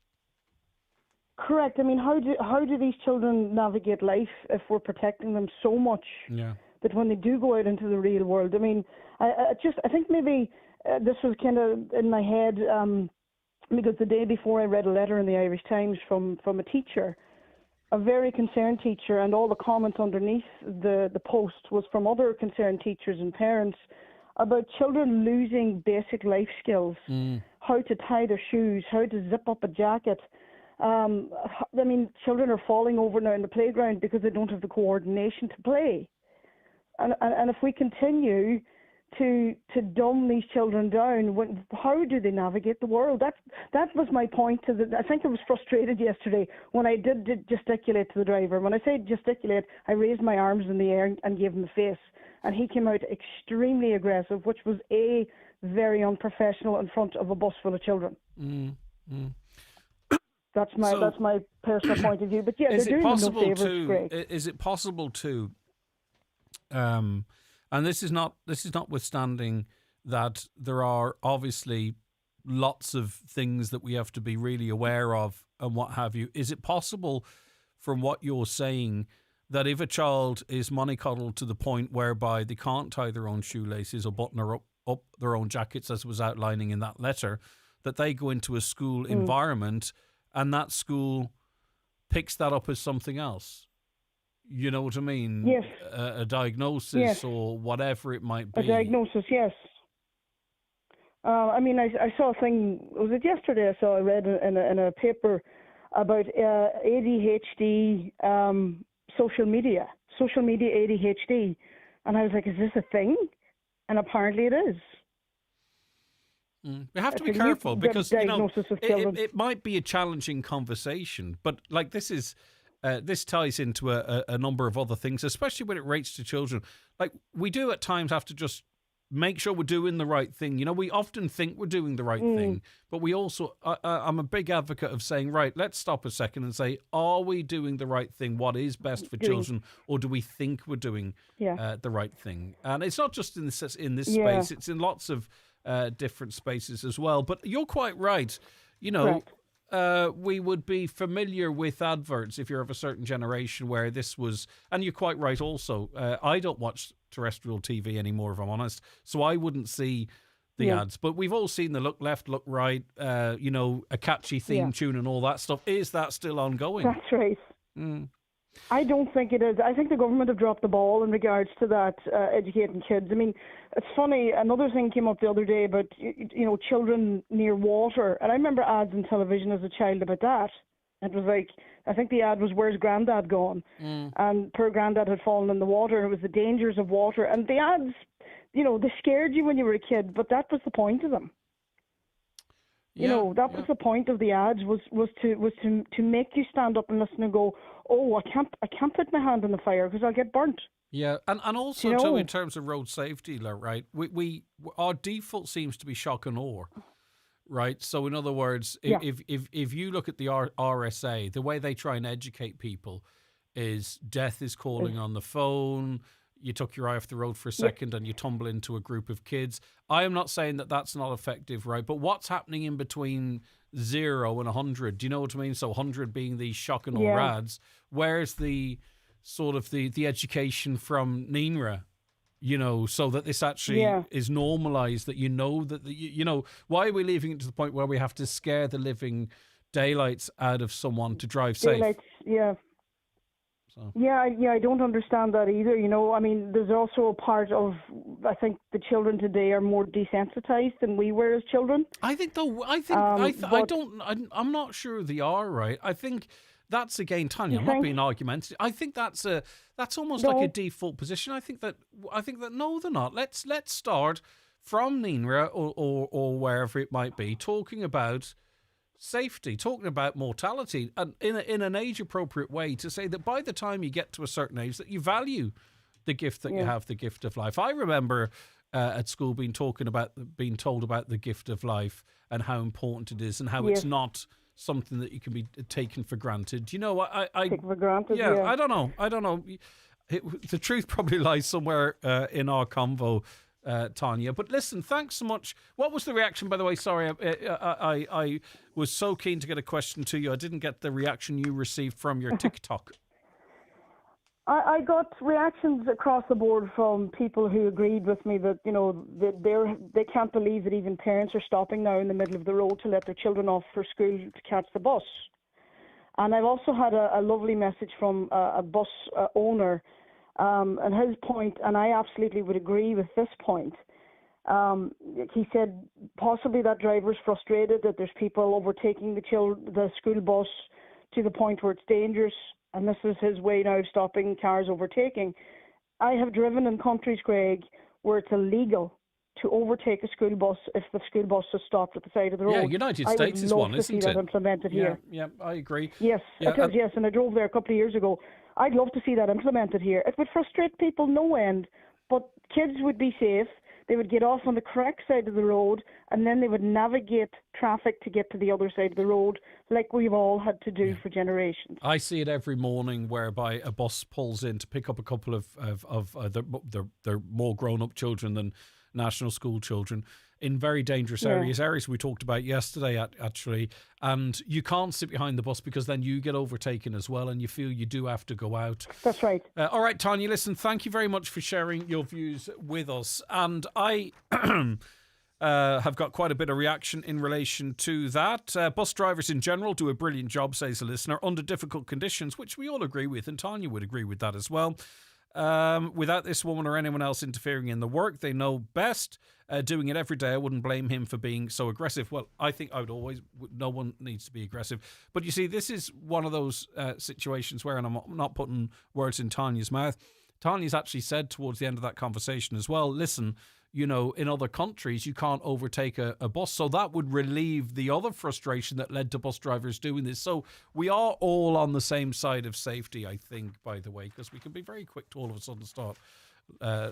Correct. I mean, how do these children navigate life if we're protecting them so much that when they do go out into the real world? I mean, I think maybe this was kind of in my head because the day before I read a letter in the Irish Times from a teacher, a very concerned teacher, and all the comments underneath the post was from other concerned teachers and parents about children losing basic life skills, how to tie their shoes, how to zip up a jacket. I mean, children are falling over now in the playground because they don't have the coordination to play. And if we continue to dumb these children down, how do they navigate the world? That was my point. I think I was frustrated yesterday when I did gesticulate to the driver. When I say gesticulate, I raised my arms in the air and gave him the face. And he came out extremely aggressive, which was very unprofessional in front of a bus full of children. That's my personal point of view. But yeah, they're doing them no favours. Great. Is it possible to, and this is notwithstanding that there are obviously lots of things that we have to be really aware of and what have you. Is it possible, from what you're saying, that if a child is mollycoddled to the point whereby they can't tie their own shoelaces or button up their own jackets, as was outlining in that letter, that they go into a school environment and that school picks that up as something else? You know what I mean? Yes. A diagnosis or whatever it might be. A diagnosis, yes. I mean, I saw a thing, was it yesterday I read in a paper about ADHD, social media ADHD. And I was like, is this a thing? And apparently it is. We have to be careful because it might be a challenging conversation, but like this ties into a number of other things, especially when it relates to children. Like we do at times have to just make sure we're doing the right thing. You know, we often think we're doing the right thing, but we also, I'm a big advocate of saying, right, let's stop a second and say, are we doing the right thing? What is best for children? Or do we think we're doing the right thing? And it's not just in this space, it's in lots of different spaces as well. But you're quite right. You know, we would be familiar with adverts if you're of a certain generation where this was, and you're quite right also. I don't watch terrestrial TV anymore, if I'm honest, so I wouldn't see the ads. But we've all seen the look left, look right, you know, a catchy theme tune and all that stuff. Is that still ongoing? That's right. I don't think it is. I think the government have dropped the ball in regards to that, educating kids. I mean, it's funny, another thing came up the other day about, you know, children near water. And I remember ads on television as a child about that. It was like, I think the ad was, where's Grandad gone? And poor Grandad had fallen in the water, and it was the dangers of water. And the ads, you know, they scared you when you were a kid, but that was the point of them. You know, that was the point of the ads, was to make you stand up and listen and go, oh, I can't put my hand in the fire because I'll get burnt. Yeah, and also too, in terms of road safety, right? We our default seems to be shock and awe, right? So in other words, if you look at the RSA, the way they try and educate people is death is calling on the phone. You took your eye off the road for a second and you tumble into a group of kids. I am not saying that that's not effective, right? But what's happening in between 0 and 100? Do you know what I mean? So 100 being the shock and awe ads. Where's the sort of the education from NINRA, you know, so that this actually is normalized, that you know that, you know, why are we leaving it to the point where we have to scare the living daylights out of someone to drive safe? So. Yeah, I don't understand that either. You know, I mean, there's also a part of, I think the children today are more desensitized than we were as children. I think though, I'm not sure they are, right? I think that's, again, Tanya, I'm not being argumentative. I think that's almost like a default position. I think that no, they're not. Let's start from NINRA or wherever it might be, talking about safety, talking about mortality, and in an age-appropriate way, to say that by the time you get to a certain age, that you value the gift that you Yeah. have, the gift of life. I remember at school being told about the gift of life and how important it is, and how Yes. it's not something that you can be taken for granted. You know, I Take for granted. yeah, Yeah. I don't know. The truth probably lies somewhere in our convo, Tanya. But listen, thanks so much. What was the reaction, by the way? Sorry, I was so keen to get a question to you. I didn't get the reaction you received from your TikTok. I got reactions across the board from people who agreed with me that, you know, they can't believe that even parents are stopping now in the middle of the road to let their children off for school to catch the bus. And I've also had a lovely message from a bus owner, and his point, and I absolutely would agree with this point. He said possibly that driver's frustrated that there's people overtaking the school bus to the point where it's dangerous, and this is his way now of stopping cars overtaking. I have driven in countries, Greg, where it's illegal to overtake a school bus if the school bus is stopped at the side of the road. Yeah, United States is one, isn't I would love to see it? that implemented here. Yeah, I agree. Yes, Yeah, it is, yes, and I drove there a couple of years ago. I'd love to see that implemented here. It would frustrate people no end, but kids would be safe. They would get off on the correct side of the road, and then they would navigate traffic to get to the other side of the road, like we've all had to do for generations. I see it every morning, whereby a bus pulls in to pick up a couple of their more grown-up children than national school children in very dangerous areas we talked about yesterday, actually. And you can't sit behind the bus because then you get overtaken as well, and you feel you do have to go out. That's right. All right, Tanya, listen, thank you very much for sharing your views with us. And I have got quite a bit of reaction in relation to that. Bus drivers in general do a brilliant job, says a listener, under difficult conditions, which we all agree with, and Tanya would agree with that as well. Without this woman or anyone else interfering in the work, they know best. Doing it every day, I wouldn't blame him for being so aggressive. Well, I think I would always, no one needs to be aggressive. But you see, this is one of those situations where, and I'm not putting words in Tanya's mouth, Tanya's actually said towards the end of that conversation as well, listen, you know, in other countries, you can't overtake a bus. So that would relieve the other frustration that led to bus drivers doing this. So we are all on the same side of safety, I think, by the way, because we can be very quick to all of a sudden start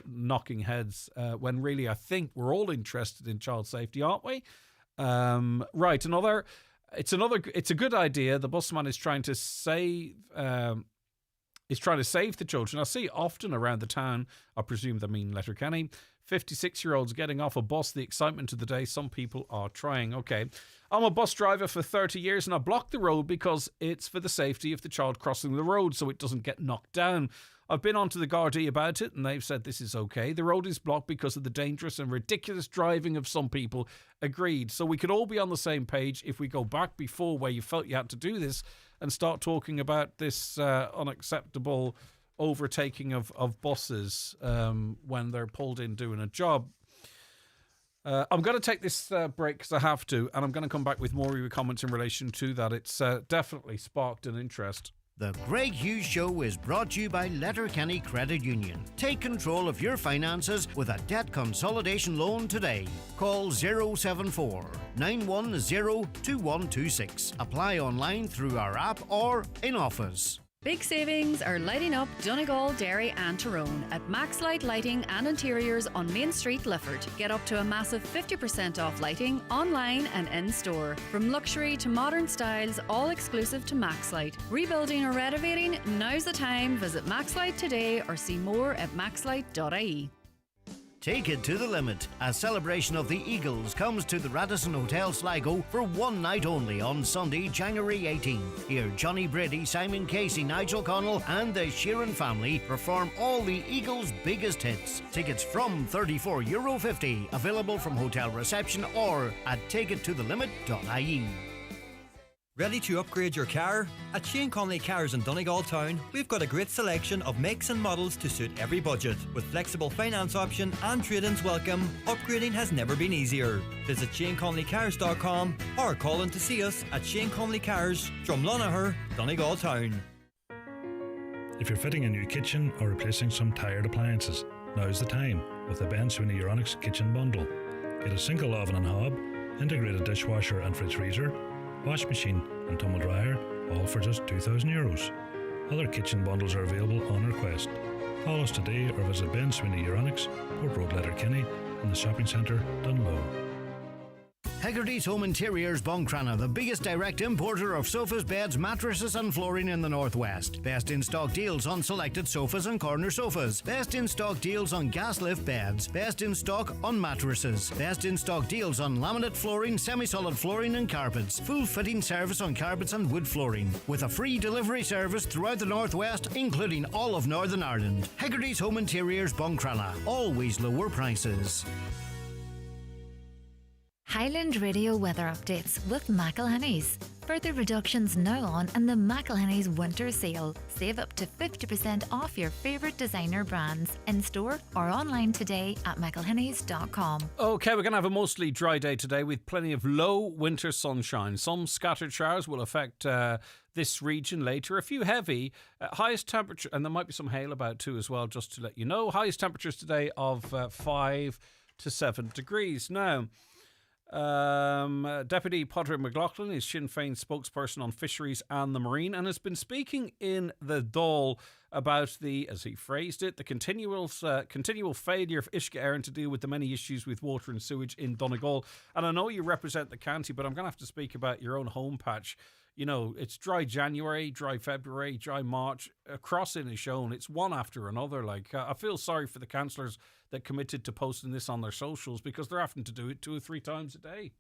knocking heads when really I think we're all interested in child safety, aren't we? Right, it's a good idea. The busman is trying to save the children. I see often around the town, I presume they mean Letterkenny, 56-year-olds getting off a bus, the excitement of the day. Some people are trying. Okay, I'm a bus driver for 30 years and I block the road because it's for the safety of the child crossing the road so it doesn't get knocked down. I've been on to the Gardaí about it and they've said this is okay. The road is blocked because of the dangerous and ridiculous driving of some people. Agreed. So we could all be on the same page if we go back before where you felt you had to do this and start talking about this unacceptable overtaking of buses when they're pulled in doing a job. I'm going to take this break because I have to, and I'm going to come back with more of your comments in relation to that. It's definitely sparked an interest. The Greg Hughes Show is brought to you by Letterkenny Credit Union. Take control of your finances with a debt consolidation loan today. Call 074 910 2126. Apply online through our app or in office. Big savings are lighting up Donegal, Derry and Tyrone at Maxlight Lighting and Interiors on Main Street, Lifford. Get up to a massive 50% off lighting online and in-store. From luxury to modern styles, all exclusive to Maxlight. Rebuilding or renovating? Now's the time. Visit Maxlight today or see more at maxlight.ie. Take it to the limit. A celebration of the Eagles comes to the Radisson Hotel Sligo for one night only on Sunday, January 18th. Hear Johnny Brady, Simon Casey, Nigel Connell and the Sheeran family perform all the Eagles' biggest hits. Tickets from €34.50. Available from hotel reception or at takeittothelimit.ie. Ready to upgrade your car? At Shane Conley Cars in Donegal Town, we've got a great selection of makes and models to suit every budget. With flexible finance option and trade-ins welcome, upgrading has never been easier. Visit ShaneConleyCars.com or call in to see us at Shane Conley Cars, Drumlonagher, Donegal Town. If you're fitting a new kitchen or replacing some tired appliances, now's the time with the Ben Sweeney Euronics Kitchen Bundle. Get a single oven and hob, integrated dishwasher and fridge freezer, wash machine and tumble dryer, all for just €2,000. Other kitchen bundles are available on request. Call us today or visit Ben Sweeney Euronics, Port Road, Letterkenny, in the shopping centre, Dunlow. Hegarty's Home Interiors Buncrana, the biggest direct importer of sofas, beds, mattresses and flooring in the Northwest. Best in stock deals on selected sofas and corner sofas. Best in stock deals on gas lift beds. Best in stock on mattresses. Best in stock deals on laminate flooring, semi-solid flooring and carpets. Full fitting service on carpets and wood flooring. With a free delivery service throughout the Northwest, including all of Northern Ireland. Hegarty's Home Interiors Buncrana. Always lower prices. Highland Radio weather updates with McElhenny's. Further reductions now on in the McElhenny's winter sale. Save up to 50% off your favourite designer brands in store or online today at mcelhennys.com. Okay, we're going to have a mostly dry day today with plenty of low winter sunshine. Some scattered showers will affect this region later. A few heavy. Highest temperature, and there might be some hail about too as well, just to let you know. Highest temperatures today of 5 to 7 degrees. Now, Deputy Padraig McLaughlin is Sinn Féin spokesperson on fisheries and the marine, and has been speaking in the Dáil about the, as he phrased it, the continual failure of Uisce Éireann to deal with the many issues with water and sewage in Donegal. And I know you represent the county, but I'm going to have to speak about your own home patch. You know, it's dry January, dry February, dry March. Across Inishowen, it's one after another. Like, I feel sorry for the councillors that committed to posting this on their socials, because they're having to do it 2 or 3 times a day.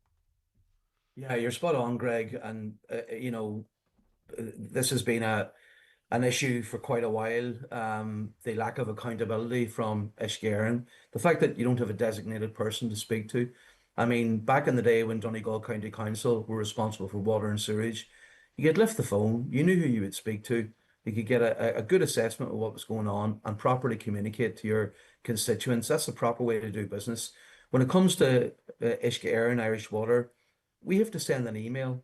Yeah, you're spot on, Greg. And, this has been an issue for quite a while. The lack of accountability from Uisce Éireann, the fact that you don't have a designated person to speak to. I mean, back in the day when Donegal County Council were responsible for water and sewage, you could lift the phone, you knew who you would speak to, you could get a good assessment of what was going on and properly communicate to your constituents. That's the proper way to do business. When it comes to Uisce Éireann, Irish Water, we have to send an email.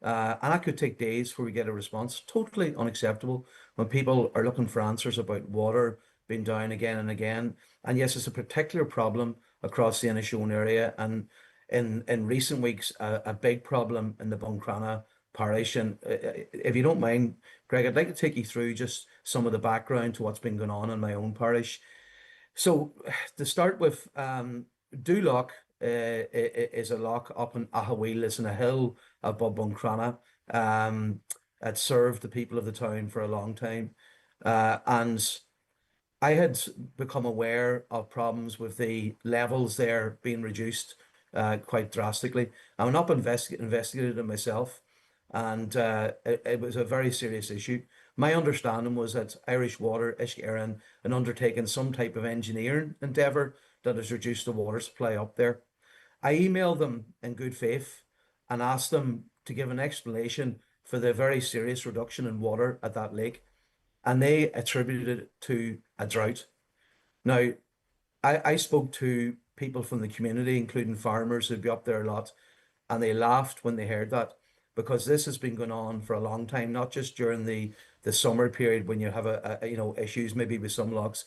And that could take days before we get a response. Totally unacceptable when people are looking for answers about water being down again and again. And yes, it's a particular problem across the Inishowen area, and in recent weeks, a big problem in the Buncrana parish. And if you don't mind, Greg, I'd like to take you through just some of the background to what's been going on in my own parish. So to start with, Duloch is a loch up in Ahaweel. It's in a hill above Buncrana. It served the people of the town for a long time. And I had become aware of problems with the levels there being reduced quite drastically. I went up and investigated it myself, and it was a very serious issue. My understanding was that Irish Water, Uisce Éireann, had undertaken some type of engineering endeavour that has reduced the water supply up there. I emailed them in good faith and asked them to give an explanation for the very serious reduction in water at that lake, and they attributed it to a drought. Now, I spoke to people from the community, including farmers who'd be up there a lot, and they laughed when they heard that, because this has been going on for a long time, not just during the summer period when you have issues maybe with some lochs.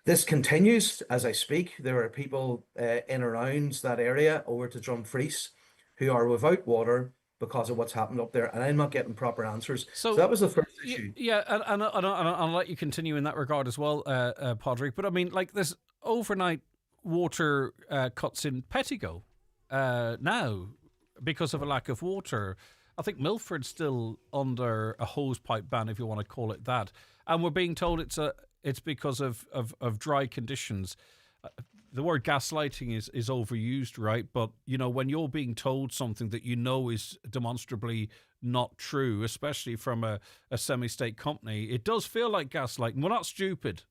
This continues as I speak. There are people in around that area over to Drumfries who are without water because of what's happened up there, and I'm not getting proper answers. So that was the first issue. Yeah, and I'll let you continue in that regard as well, Padraig. But I mean, like, this overnight water cuts in Pettigo now because of a lack of water. I think Milford's still under a hose pipe ban, if you want to call it that, and we're being told it's because of dry conditions. The word gaslighting is overused, right? But, you know, when you're being told something that you know is demonstrably not true, especially from a semi-state company, it does feel like gaslighting. We're not stupid.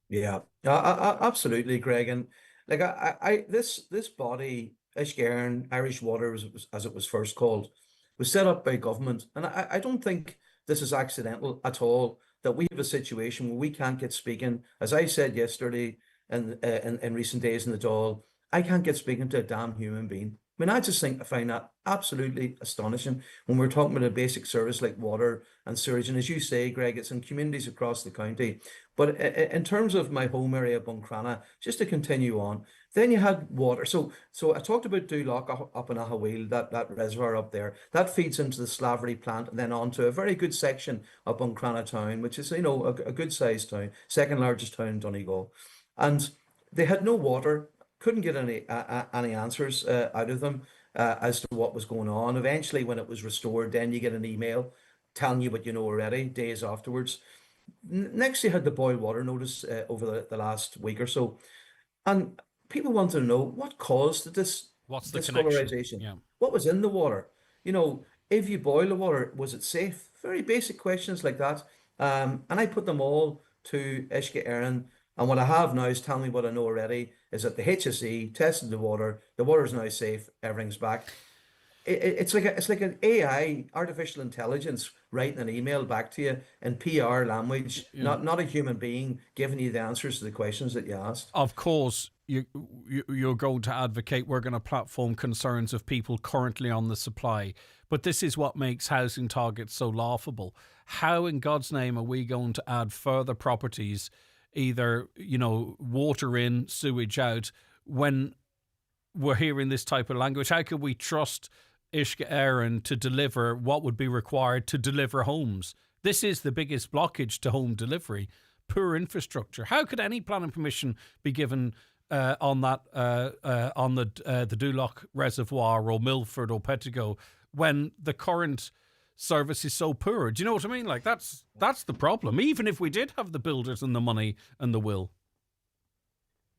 Yeah, absolutely, Greg. And like this body, Uisce Éireann, Irish Water, as it was first called, was set up by government. And I don't think this is accidental at all, that we have a situation where we can't get speaking. As I said yesterday, in recent days in the Dáil, I can't get speaking to a damn human being. I mean, I find that absolutely astonishing when we're talking about a basic service like water and sewage. And as you say, Greg, it's in communities across the county. But in terms of my home area, Buncrana, just to continue on, Then you had water. So I talked about Duloc up in Ahaweel, that reservoir up there. That feeds into the Slavery plant and then onto a very good section up on Cranatown, which is, a good sized town, second largest town in Donegal. And they had no water, couldn't get any answers out of them as to what was going on. Eventually, when it was restored, then you get an email telling you what you know already days afterwards. Next, you had the boil water notice over the last week or so. And people want to know what caused this What's the discolorization? connection? Yeah. What was in the water? If you boil the water, was it safe? Very basic questions like that. And I put them all to Ishka Aaron. And what I have now is telling me what I know already is that the HSE tested the water is now safe, everything's back. It's like an AI, artificial intelligence, writing an email back to you in PR language, not a human being giving you the answers to the questions that you asked. Of course, you're going to advocate we're going to platform concerns of people currently on the supply. But this is what makes housing targets so laughable. How in God's name are we going to add further properties, either, water in, sewage out, when we're hearing this type of language? How can we trust Ishka Aaron to deliver what would be required to deliver homes? This is the biggest blockage to home delivery, poor infrastructure. How could any planning permission be given on the Duloc Reservoir or Milford or Pettigo when the current service is so poor? Do you know what I mean? Like, that's the problem, even if we did have the builders and the money and the will.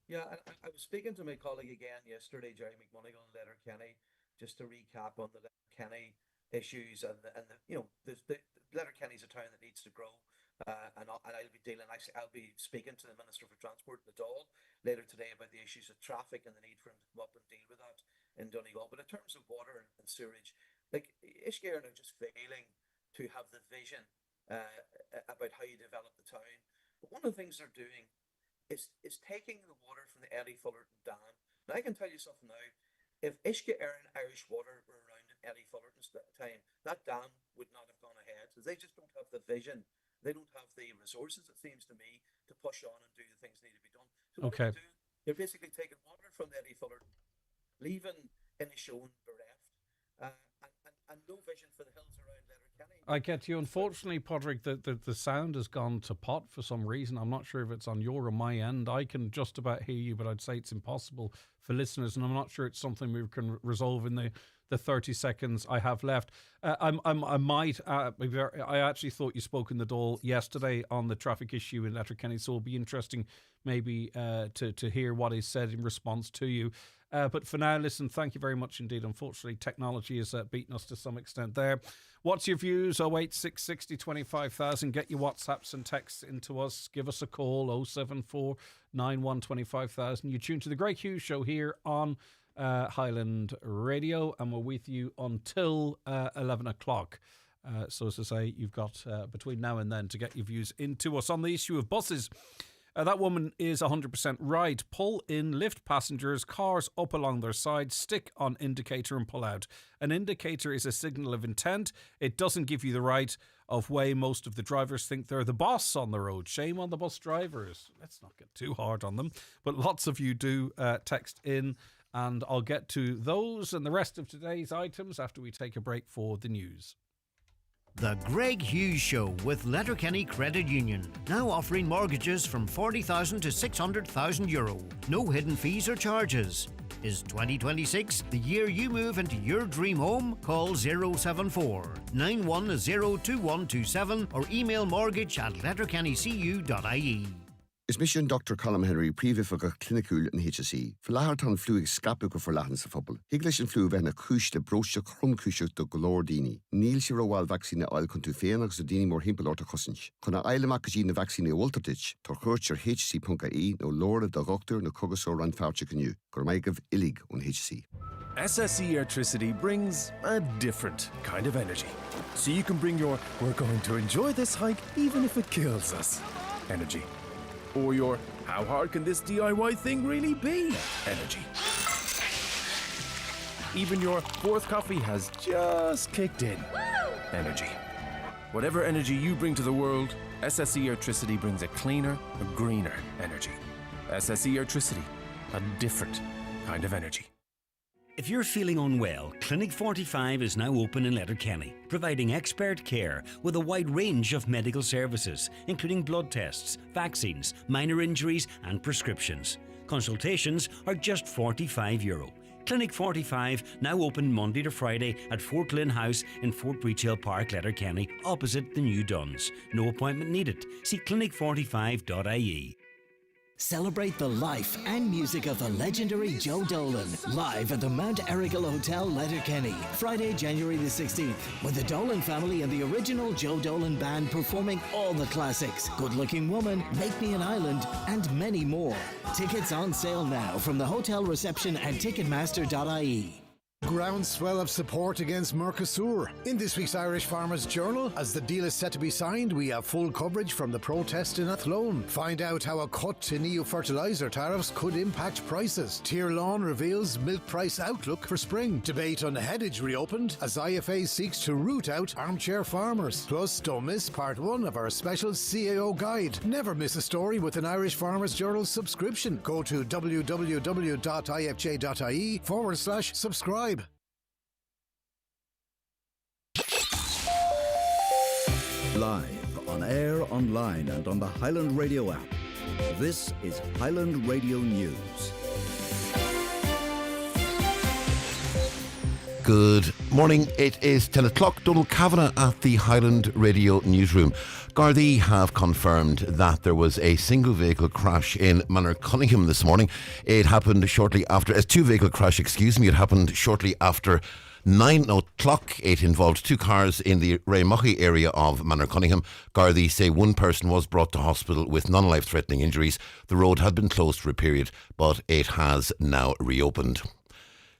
Yeah, I was speaking to my colleague again yesterday, Jerry McMonigal in Letterkenny, just to recap on the Letterkenny issues and the Letterkenny's a town that needs to grow, and I'll be speaking to the Minister for Transport, the Dáil, later today about the issues of traffic and the need for him to come up and deal with that in Donegal. But in terms of water and sewerage, like, Ishka are just failing to have the vision about how you develop the town. But one of the things they're doing is taking the water from the Eddie Fullerton Dam. Now, I can tell you something now. If Ishka Aaron Irish Water were around at Eddie Fullerton's time, that dam would not have gone ahead. So they just don't have the vision. They don't have the resources, it seems to me, to push on and do the things that need to be done. So what Okay. they're basically taking water from the Eddie Fullerton, leaving Inishowen bereft, and no vision for the hills around Letterkenny. I get you. Unfortunately, Padraig, the sound has gone to pot for some reason. I'm not sure if it's on your or my end. I can just about hear you, but I'd say it's impossible for listeners, and I'm not sure it's something we can resolve in the 30 seconds I have left. I actually thought you spoke in the Dáil yesterday on the traffic issue in Letterkenny, so it'll be interesting maybe to hear what is said in response to you. But for now, listen, thank you very much indeed. Unfortunately, technology has beaten us to some extent there. What's your views? 086 60 25,000. Get your WhatsApps and texts into us. Give us a call, 074 91 25,000. You tune to the Greg Hughes Show here on Highland Radio, and we're with you until 11 o'clock. So as I say, you've got between now and then to get your views into us on the issue of buses. That woman is 100% right. Pull in, lift passengers, cars up along their sides, stick on indicator and pull out. An indicator is a signal of intent. It doesn't give you the right of way. Most of the drivers think they're the boss on the road. Shame on the bus drivers. Let's not get too hard on them. But lots of you do text in, and I'll get to those and the rest of today's items after we take a break for the news. The Greg Hughes Show with Letterkenny Credit Union, now offering mortgages from €40,000 to €600,000. No hidden fees or charges. Is 2026 the year you move into your dream home? Call 074 910127 or email mortgage@letterkennycu.ie. Is mission Dr. Colm Henry príomhfecha clinicúil an HSE. Fleahar tan fluig scapu go forlahan sa phobal. Higleis an flu bheith na cúiste broiste chrumcúiste do golóir daoine. Níl si roháil vaccíne áil chun tú féin agus a daoine mór himpeall orta cosint. Chun a aileach go dtí na vaccíne ultatich, tar chuirt ar hsc.ie nó lóra do gachtar na cogasó ran fáilte coniu. Gur maigah ilig on HSE. SSE Electricity brings a different kind of energy. So you can bring your "we're going to enjoy this hike even if it kills us" energy. Or your "how hard can this DIY thing really be" energy. Even your fourth coffee has just kicked in energy. Whatever energy you bring to the world, SSE Electricity brings a cleaner, a greener energy. SSE Electricity. a different kind of energy. If you're feeling unwell, Clinic 45 is now open in Letterkenny, providing expert care with a wide range of medical services, including blood tests, vaccines, minor injuries and prescriptions. Consultations are just €45. Clinic 45 now open Monday to Friday at Fort Lynn House in Fort Breach Hill Park, Letterkenny, opposite the new Duns. No appointment needed. See clinic45.ie. Celebrate the life and music of the legendary Joe Dolan live at the Mount Errigal Hotel, Letterkenny, Friday, January the 16th, with the Dolan family and the original Joe Dolan band performing all the classics, Good Looking Woman, Make Me an Island, and many more. Tickets on sale now from the hotel reception and ticketmaster.ie. Groundswell of support against Mercosur. In this week's Irish Farmers Journal, as the deal is set to be signed, we have full coverage from the protest in Athlone. Find out how a cut in EU fertiliser tariffs could impact prices. Tier Lawn reveals milk price outlook for spring. Debate on headage reopened as IFA seeks to root out armchair farmers. Plus, don't miss part 1 of our special CAO guide. Never miss a story with an Irish Farmers Journal subscription. Go to www.ifj.ie/subscribe. Live, on air, online and on the Highland Radio app. This is Highland Radio News. Good morning. It is 10 o'clock. Donald Kavanagh at the Highland Radio newsroom. Gardaí have confirmed that there was a single vehicle crash in Manor Cunningham this morning. It happened shortly after, It happened shortly after 9 o'clock. It involved two cars in the Raymochy area of Manor Cunningham. Gardaí say one person was brought to hospital with non-life-threatening injuries. The road had been closed for a period, but it has now reopened.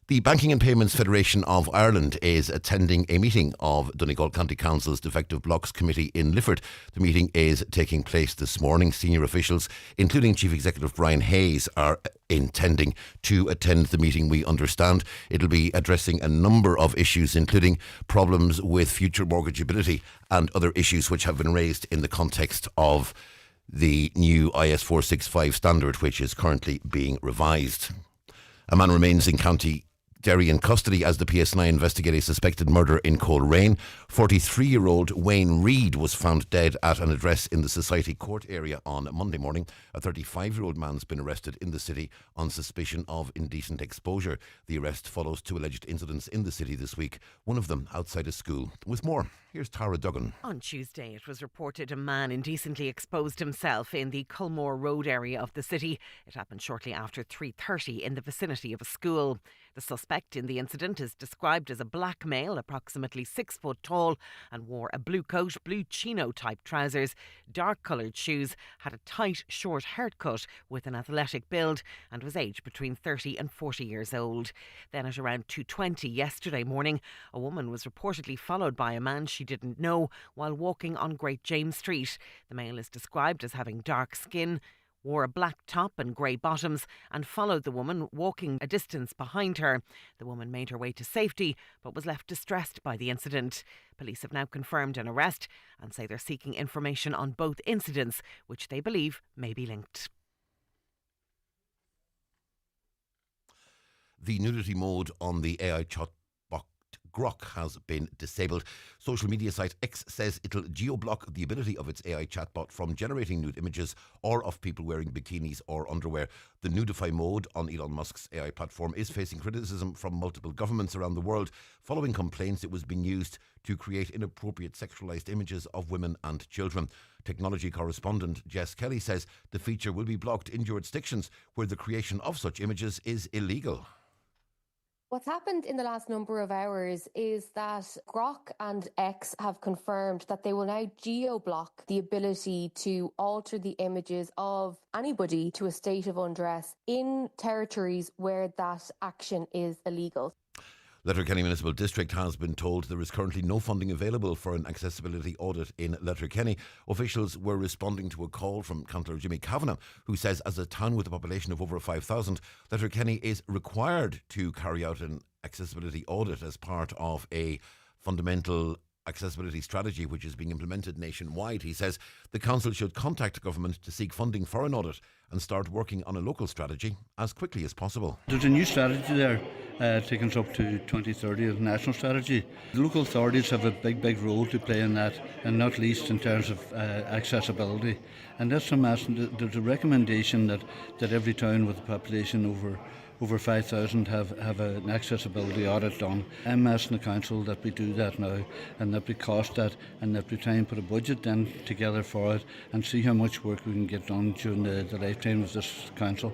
The Banking and Payments Federation of Ireland is attending a meeting of Donegal County Council's Defective Blocks Committee in Lifford. The meeting is taking place this morning. Senior officials, including Chief Executive Brian Hayes, are intending to attend the meeting, we understand. It'll be addressing a number of issues, including problems with future mortgageability and other issues which have been raised in the context of the new IS 465 standard, which is currently being revised. A man remains in County Derry in custody as the PSNI investigate a suspected murder in Coleraine. 43-year-old Wayne Reid was found dead at an address in the Society Court area on Monday morning. A 35-year-old man's been arrested in the city on suspicion of indecent exposure. The arrest follows two alleged incidents in the city this week, one of them outside a school. With more, here's Tara Duggan. On Tuesday, it was reported a man indecently exposed himself in the Culmore Road area of the city. It happened shortly after 3:30 in the vicinity of a school. The suspect in the incident is described as a black male, approximately 6 foot tall, and wore a blue coat, blue chino-type trousers, dark-coloured shoes, had a tight, short haircut with an athletic build, and was aged between 30 and 40 years old. Then at around 2:20 yesterday morning, a woman was reportedly followed by a man she didn't know while walking on Great James Street. The male is described as having dark skin, wore a black top and grey bottoms, and followed the woman, walking a distance behind her. The woman made her way to safety but was left distressed by the incident. Police have now confirmed an arrest and say they're seeking information on both incidents, which they believe may be linked. The nudity mode on the AI chatbot Grok has been disabled. Social media site X says it'll geo-block the ability of its AI chatbot from generating nude images or of people wearing bikinis or underwear. The nudify mode on Elon Musk's AI platform is facing criticism from multiple governments around the world following complaints it was being used to create inappropriate sexualized images of women and children. Technology correspondent Jess Kelly says the feature will be blocked in jurisdictions where the creation of such images is illegal. What's happened in the last number of hours is that Grok and X have confirmed that they will now geo-block the ability to alter the images of anybody to a state of undress in territories where that action is illegal. Letterkenny Municipal District has been told there is currently no funding available for an accessibility audit in Letterkenny. Officials were responding to a call from Councillor Jimmy Kavanagh, who says as a town with a population of over 5,000, Letterkenny is required to carry out an accessibility audit as part of a fundamental accessibility strategy which is being implemented nationwide. He says the council should contact government to seek funding for an audit and start working on a local strategy as quickly as possible. There's a new strategy there taking us up to 2030 as a national strategy. The local authorities have a big role to play in that, and not least in terms of accessibility. And that's from us. There's a recommendation that every town with a population over 5,000 have an accessibility audit done. I'm asking the council that we do that now, and that we cost that, and that we try and put a budget then together for it and see how much work we can get done during the lifetime of this council.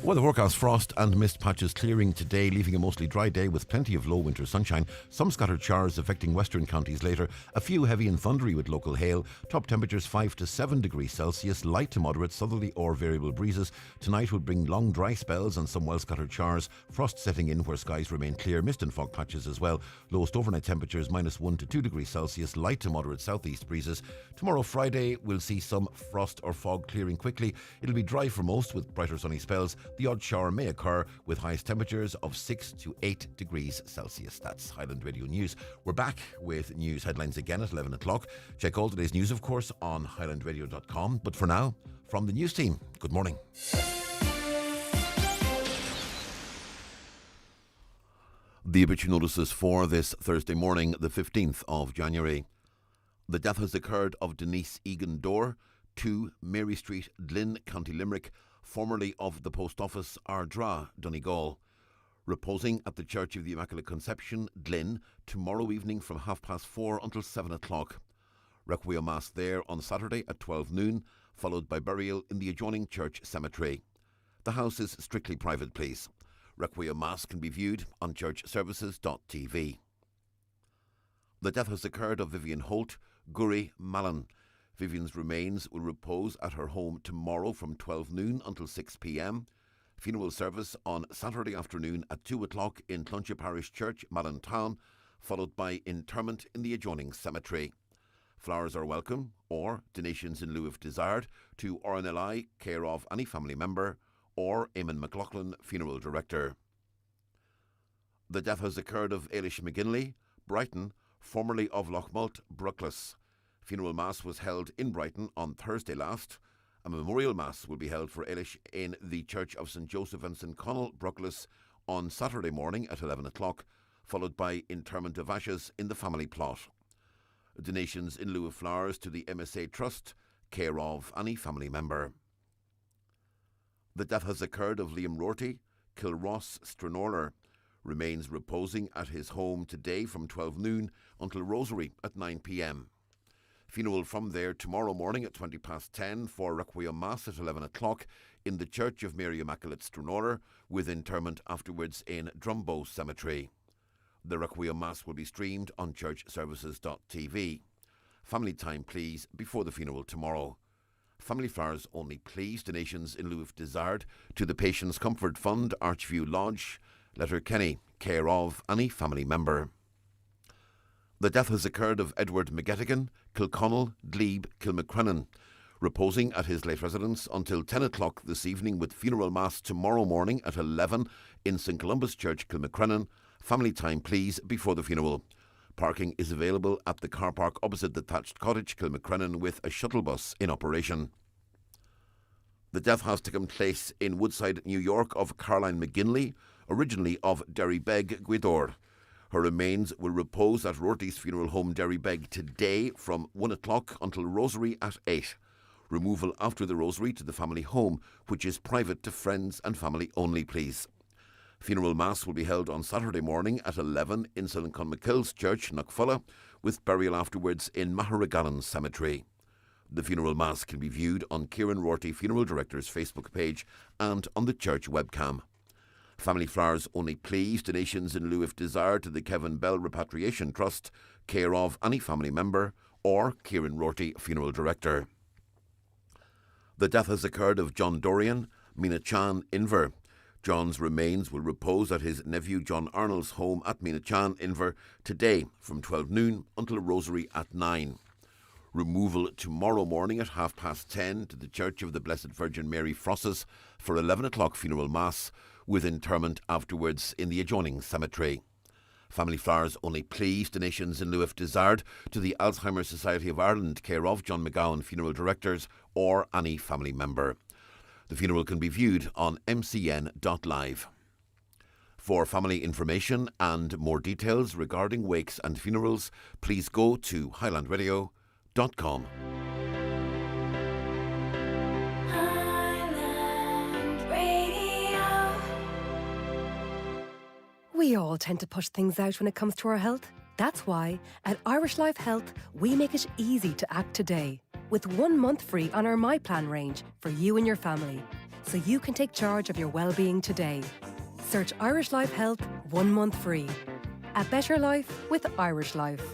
Weather forecast: frost and mist patches clearing today, leaving a mostly dry day with plenty of low winter sunshine. Some scattered showers affecting western counties later. A few heavy and thundery with local hail. Top temperatures 5 to 7 degrees Celsius. Light to moderate southerly or variable breezes. Tonight will bring long dry spells and some well scattered showers. Frost setting in where skies remain clear. Mist and fog patches as well. Lowest overnight temperatures -1 to 2 degrees Celsius. Light to moderate southeast breezes. Tomorrow, Friday, we'll see some frost or fog clearing quickly. It'll be dry for most with brighter sunny spells. The odd shower may occur with highest temperatures of 6 to 8 degrees Celsius. That's Highland Radio News. We're back with news headlines again at 11 o'clock. Check all today's news, of course, on highlandradio.com. But for now, from the news team, good morning. The obituary notices for this Thursday morning, the 15th of January. The death has occurred of Denise Egan Dorr, 2 Mary Street, Glynn, County Limerick, formerly of the Post Office, Ardra, Donegal. Reposing at the Church of the Immaculate Conception, Glynn, tomorrow evening from 4:30 until 7 o'clock. Requiem Mass there on Saturday at 12 noon, followed by burial in the adjoining church cemetery. The house is strictly private, please. Requiem Mass can be viewed on churchservices.tv. The death has occurred of Vivian Holt, Guri Malin. Vivian's remains will repose at her home tomorrow from 12 noon until 6 p.m. Funeral service on Saturday afternoon at 2 o'clock in Cloncha Parish Church, Malin Town, followed by interment in the adjoining cemetery. Flowers are welcome, or donations in lieu if desired, to RNLI, care of any family member, or Eamon McLaughlin, funeral director. The death has occurred of Ailish McGinley, Brighton, formerly of Lochmult, Brucklas. Funeral Mass was held in Brighton on Thursday last. A memorial Mass will be held for Ailish in the Church of St Joseph and St Connell, Brucklas, on Saturday morning at 11 o'clock, followed by interment of ashes in the family plot. Donations in lieu of flowers to the MSA Trust, care of any family member. The death has occurred of Liam Rorty, Kilross, Stranorler. Remains reposing at his home today from 12 noon until Rosary at 9 p.m. Funeral from there tomorrow morning at 10:20 for Requiem Mass at 11 o'clock in the Church of Mary Immaculate Stranorler, with interment afterwards in Drumbo Cemetery. The Requiem Mass will be streamed on churchservices.tv. Family time, please, before the funeral tomorrow. Family flowers only, please. Donations in lieu if desired to the Patients Comfort Fund, Archview Lodge, Letterkenny, care of any family member. The death has occurred of Edward McGettigan, Kilconnell, Glebe, Kilmacrennan, reposing at his late residence until 10 o'clock this evening, with funeral mass tomorrow morning at 11 in St Columba's Church, Kilmacrennan. Family time, please, before the funeral. Parking is available at the car park opposite the thatched cottage, Kilmacrennan, with a shuttle bus in operation. The death has taken place in Woodside, New York, of Caroline McGinley, originally of Derrybeg, Gweedore. Her remains will repose at Rorty's funeral home, Derrybeg, today from 1 o'clock until Rosary at 8. Removal after the Rosary to the family home, which is private to friends and family only, please. Funeral Mass will be held on Saturday morning at 11 in St Conmacill's Church, Knockfulla, with burial afterwards in Maharagallan Cemetery. The funeral Mass can be viewed on Kieran Rorty, Funeral Director's Facebook page and on the church webcam. Family flowers only, please. Donations in lieu if desired to the Kevin Bell Repatriation Trust, care of any family member, or Kieran Rorty, Funeral Director. The death has occurred of John Dorian, Minachan, Inver. John's remains will repose at his nephew John Arnold's home at Minachan, Inver, today from 12 noon until Rosary at 9. Removal tomorrow morning at 10:30 to the Church of the Blessed Virgin Mary Frosses for 11 o'clock funeral mass, with interment afterwards in the adjoining cemetery. Family flowers only please donations in lieu if desired to the Alzheimer's Society of Ireland, care of John McGowan Funeral Directors, or any family member. The funeral can be viewed on mcn.live. For family information and more details regarding wakes and funerals, please go to highlandradio.com. We all tend to push things out when it comes to our health. That's why, at Irish Life Health, we make it easy to act today. With 1 month free on our My Plan range for you and your family. So you can take charge of your well-being today. Search Irish Life Health 1 month free. A better life with Irish Life.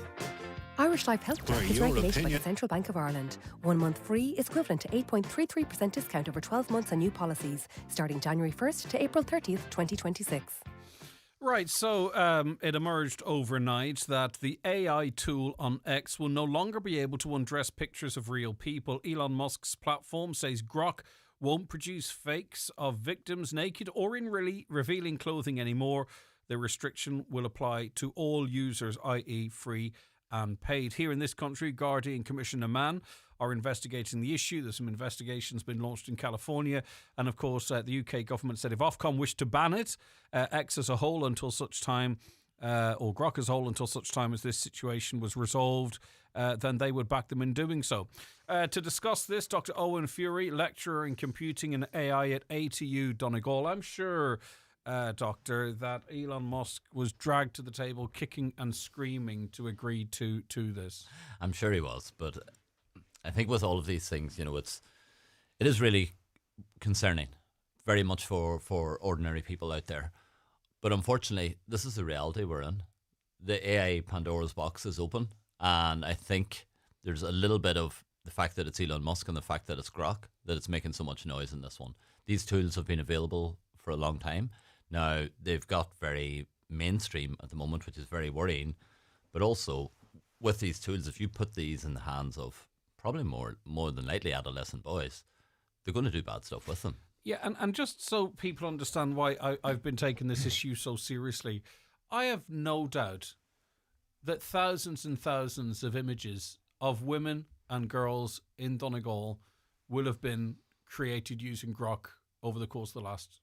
Irish Life Health Check is regulated by the Central Bank of Ireland. 1 month free is equivalent to 8.33% discount over 12 months on new policies, starting January 1st to April 30th, 2026. Right, so it emerged overnight that the AI tool on X will no longer be able to undress pictures of real people. Elon Musk's platform says Grok won't produce fakes of victims naked or in really revealing clothing anymore. The restriction will apply to all users, i.e. free and paid. Here in this country, Gardaí and Commissioner Mann are investigating the issue. There's some investigations been launched in California. And of course, the UK government said if Ofcom wished to ban it, X as a whole until such time, or Grok as a whole until such time as this situation was resolved, then they would back them in doing so. To discuss this, Dr. Owen Fury, lecturer in computing and AI at ATU Donegal. I'm sure, Doctor, that Elon Musk was dragged to the table kicking and screaming to agree to this. I'm sure he was, but I think with all of these things, it is really concerning, very much for ordinary people out there. But unfortunately, this is the reality we're in. The AI Pandora's box is open, and I think there's a little bit of the fact that it's Elon Musk and the fact that it's Grok that it's making so much noise in this one. These tools have been available for a long time. Now, they've got very mainstream at the moment, which is very worrying. But also, with these tools, if you put these in the hands of probably more than likely adolescent boys, they're going to do bad stuff with them. Yeah, and just so people understand why I've been taking this issue so seriously, I have no doubt that thousands and thousands of images of women and girls in Donegal will have been created using Grok over the course of the last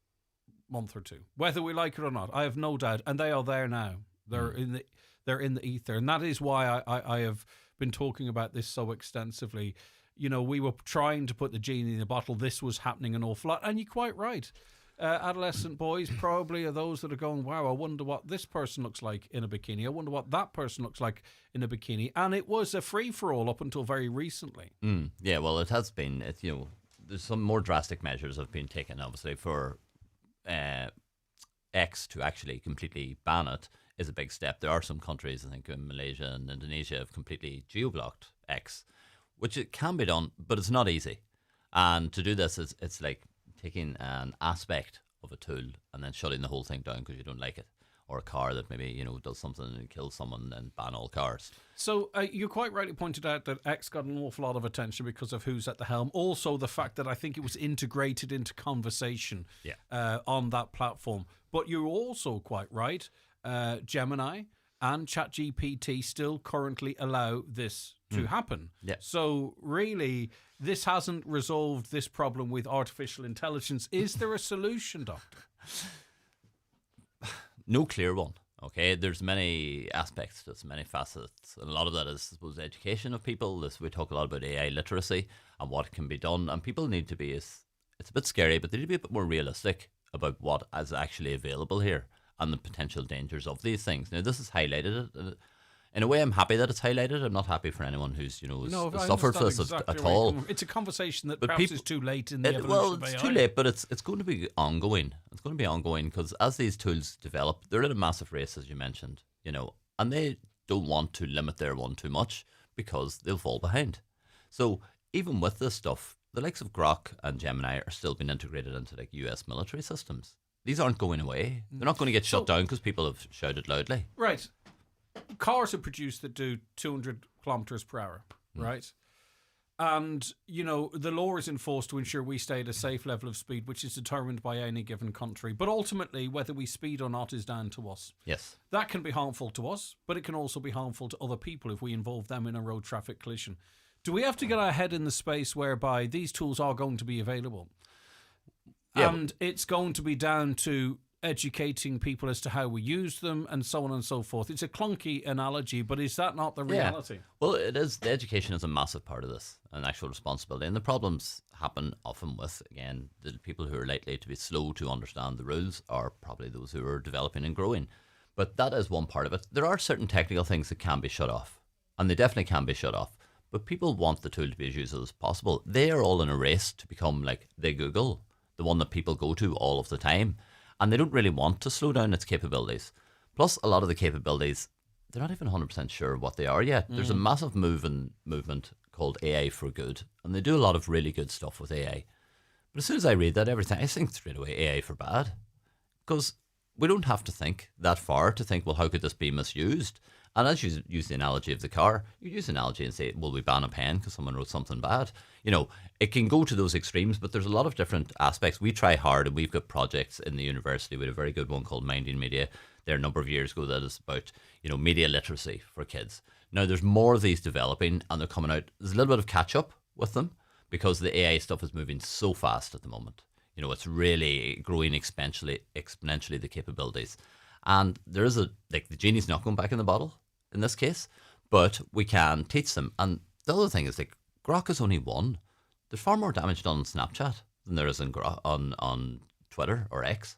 month or two, whether we like it or not. I have no doubt, and they are there now. They're in the ether, and that is why I have been talking about this so extensively. We were trying to put the genie in the bottle. This was happening an awful lot, and you're quite right. Adolescent boys probably are those that are going, wow, I wonder what this person looks like in a bikini. I wonder what that person looks like in a bikini. And it was a free-for-all up until very recently. Yeah, well, it has been. There's some more drastic measures have been taken, obviously, for X to actually completely ban it is a big step. There are some countries, I think in Malaysia and Indonesia, have completely geo-blocked X, which it can be done, but it's not easy. And to do this, it's like taking an aspect of a tool and then shutting the whole thing down because you don't like it. Or a car that maybe, does something and kills someone and ban all cars. So you quite rightly pointed out that X got an awful lot of attention because of who's at the helm. Also the fact that I think it was integrated into conversation on that platform. But you're also quite right. Gemini and ChatGPT still currently allow this to happen. Yeah. So really, this hasn't resolved this problem with artificial intelligence. Is there a solution, Doctor? No clear one. Okay, there's many aspects, there's many facets, and a lot of that is, I suppose, education of people. We talk a lot about AI literacy and what can be done, and people need to be, it's a bit scary, but they need to be a bit more realistic about what is actually available here and the potential dangers of these things. Now, this has highlighted it. In a way, I'm happy that it's highlighted. I'm not happy for anyone who's, suffered for this at all. It's a conversation that perhaps is too late in the evolution of AI. It's too late, but it's going to be ongoing. It's going to be ongoing because as these tools develop, they're in a massive race, as you mentioned, and they don't want to limit their one too much because they'll fall behind. So even with this stuff, the likes of Grok and Gemini are still being integrated into like US military systems. These aren't going away. They're not going to get shut down because people have shouted loudly. Right. Cars are produced that do 200 kilometers per hour, right? And, the law is enforced to ensure we stay at a safe level of speed, which is determined by any given country. But ultimately, whether we speed or not is down to us. Yes. That can be harmful to us, but it can also be harmful to other people if we involve them in a road traffic collision. Do we have to get our head in the space whereby these tools are going to be available? Yeah, and it's going to be down to educating people as to how we use them and so on and so forth. It's a clunky analogy, but is that not the reality? Well, it is. The education is a massive part of this, an actual responsibility. And the problems happen often with, again, the people who are likely to be slow to understand the rules are probably those who are developing and growing. But that is one part of it. There are certain technical things that can be shut off, and they definitely can be shut off. But people want the tool to be as useful as possible. They are all in a race to become like the Google, the one that people go to all of the time. And they don't really want to slow down its capabilities. Plus, a lot of the capabilities, they're not even 100% sure what they are yet. There's a massive movement called AI for Good, and they do a lot of really good stuff with AI. But as soon as I read that, everything, I think straight away AI for bad. Because we don't have to think that far to think, well, how could this be misused? And as you use the analogy of the car, you use the analogy and say, well, we ban a pen because someone wrote something bad. It can go to those extremes, but there's a lot of different aspects. We try hard, and we've got projects in the university. We had a very good one called Minding Media there a number of years ago that is about, media literacy for kids. Now, there's more of these developing, and they're coming out. There's a little bit of catch up with them because the AI stuff is moving so fast at the moment. It's really growing exponentially the capabilities. And there is the genie's not going back in the bottle in this case, but we can teach them. And the other thing is, Grok is only one. There's far more damage done on Snapchat than there is on Twitter or X.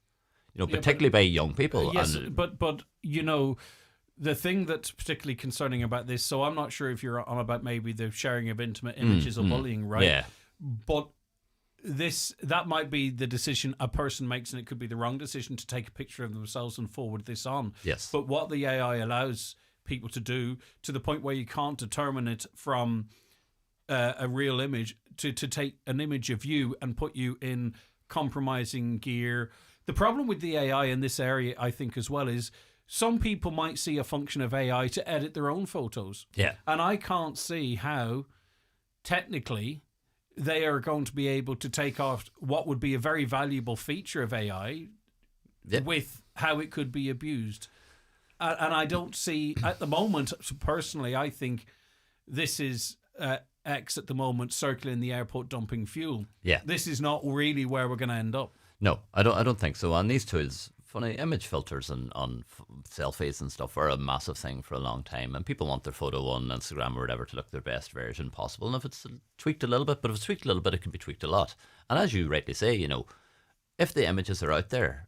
Particularly by young people. Yes, but the thing that's particularly concerning about this, so I'm not sure if you're on about maybe the sharing of intimate images or bullying, right? Yeah. But that might be the decision a person makes, and it could be the wrong decision to take a picture of themselves and forward this on. Yes. But what the AI allows people to do, to the point where you can't determine it from a real image, to take an image of you and put you in compromising gear. The problem with the AI in this area, I think, as well, is some people might see a function of AI to edit their own photos. Yeah. And I can't see how, technically, they are going to be able to take off what would be a very valuable feature of AI with how it could be abused. And I don't see, at the moment, personally, I think this is X at the moment circling the airport dumping fuel. Yeah. This is not really where we're going to end up. No, I don't think so. And these tools, funny image filters and on selfies and stuff are a massive thing for a long time. And people want their photo on Instagram or whatever to look their best version possible. And if it's tweaked a little bit, but if it's tweaked a little bit, it can be tweaked a lot. And as you rightly say, if the images are out there,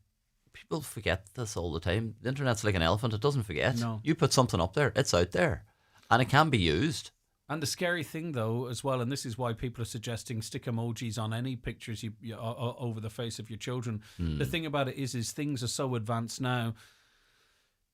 people forget this all the time. The internet's like an elephant. It doesn't forget. No. You put something up there, it's out there. And it can be used. And the scary thing, though, as well, and this is why people are suggesting stick emojis on any pictures you over the face of your children. The thing about it is things are so advanced now.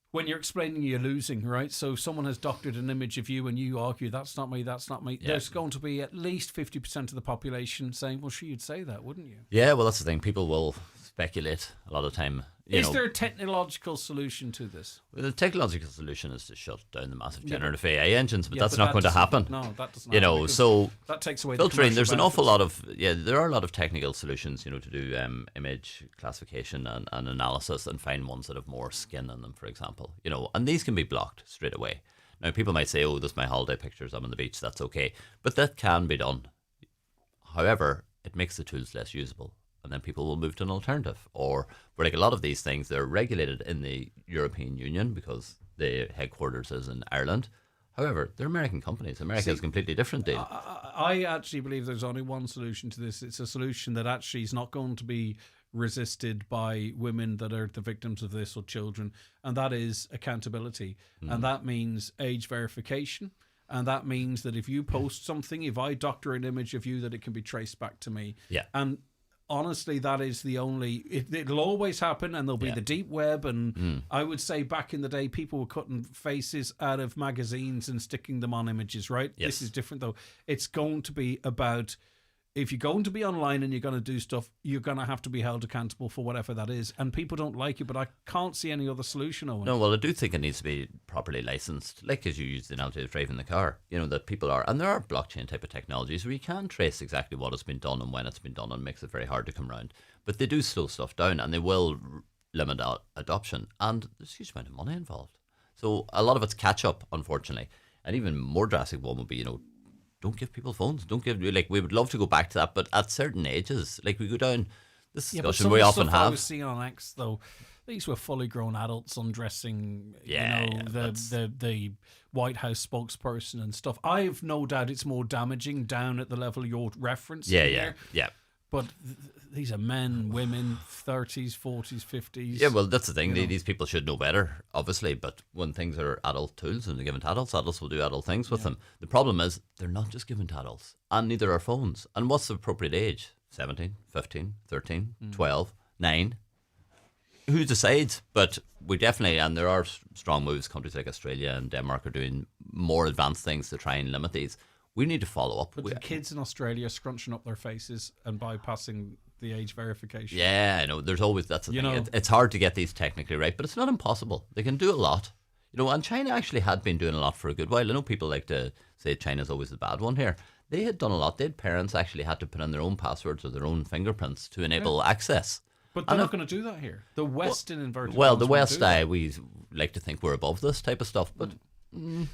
When you're explaining, you're losing, right? So someone has doctored an image of you and you argue, that's not me, that's not me. Yeah. There's going to be at least 50% of the population saying, well, sure, you'd say that, wouldn't you? Yeah, well, that's the thing. People will speculate a lot of time. Is there a technological solution to this? Well, the technological solution is to shut down the massive generative AI engines, but that's but not going to happen. No, that doesn't happen. So that takes away filtering. The there's an benefits. awful lot of there are a lot of technical solutions, to do image classification and analysis and find ones that have more skin in them, for example. And these can be blocked straight away. Now, people might say, "Oh, this is my holiday pictures. I'm on the beach. That's okay," but that can be done. However, it makes the tools less usable. And then people will move to an alternative. Or, for a lot of these things, they're regulated in the European Union because the headquarters is in Ireland. However, they're American companies. America is a completely different deal. I actually believe there's only one solution to this. It's a solution that actually is not going to be resisted by women that are the victims of this or children, and that is accountability. And that means age verification. And that means that if you post something, if I doctor an image of you, that it can be traced back to me. Yeah. And honestly, that is the only... It'll always happen, and there'll be the deep web, and I would say back in the day, people were cutting faces out of magazines and sticking them on images, right? Yes. This is different, though. It's going to be about if you're going to be online and you're going to do stuff, you're going to have to be held accountable for whatever that is. And people don't like it, but I can't see any other solution, Owen. No, well, I do think it needs to be properly licensed, like as you use the analogy of driving the car. You know, that people are, and there are blockchain type of technologies where you can trace exactly what has been done and when it's been done, and it makes it very hard to come around. But they do slow stuff down, and they will limit adoption, and there's a huge amount of money involved. So a lot of it's catch up, unfortunately. An even more drastic one would be, you know, don't give people phones. Don't give, like, we would love to go back to that, but at certain ages, like, we go down this discussion we often have. I was seeing on X, though, these were fully grown adults undressing, the White House spokesperson and stuff. I have no doubt it's more damaging down at the level you're referencing here. Yeah. But these are men, women, 30s, 40s, 50s. Yeah, well, that's the thing. These people should know better, obviously. But when things are adult tools and they're given to adults, adults will do adult things with them. The problem is they're not just given to adults, and neither are phones. And what's the appropriate age? 17, 15, 13, 12, 9? Who decides? But we definitely, and there are strong moves. Countries like Australia and Denmark are doing more advanced things to try and limit these. We need to follow up. But the kids in Australia are scrunching up their faces and bypassing the age verification. Yeah, I know. There's always, that's the thing. It's hard to get these technically right, but it's not impossible. They can do a lot. You know, and China actually had been doing a lot for a good while. I know people like to say China's always the bad one here. They had done a lot. Parents actually had to put in their own passwords or their own fingerprints to enable access. But they're not going to do that here. The West, in inverted well, the West, we like to think we're above this type of stuff, but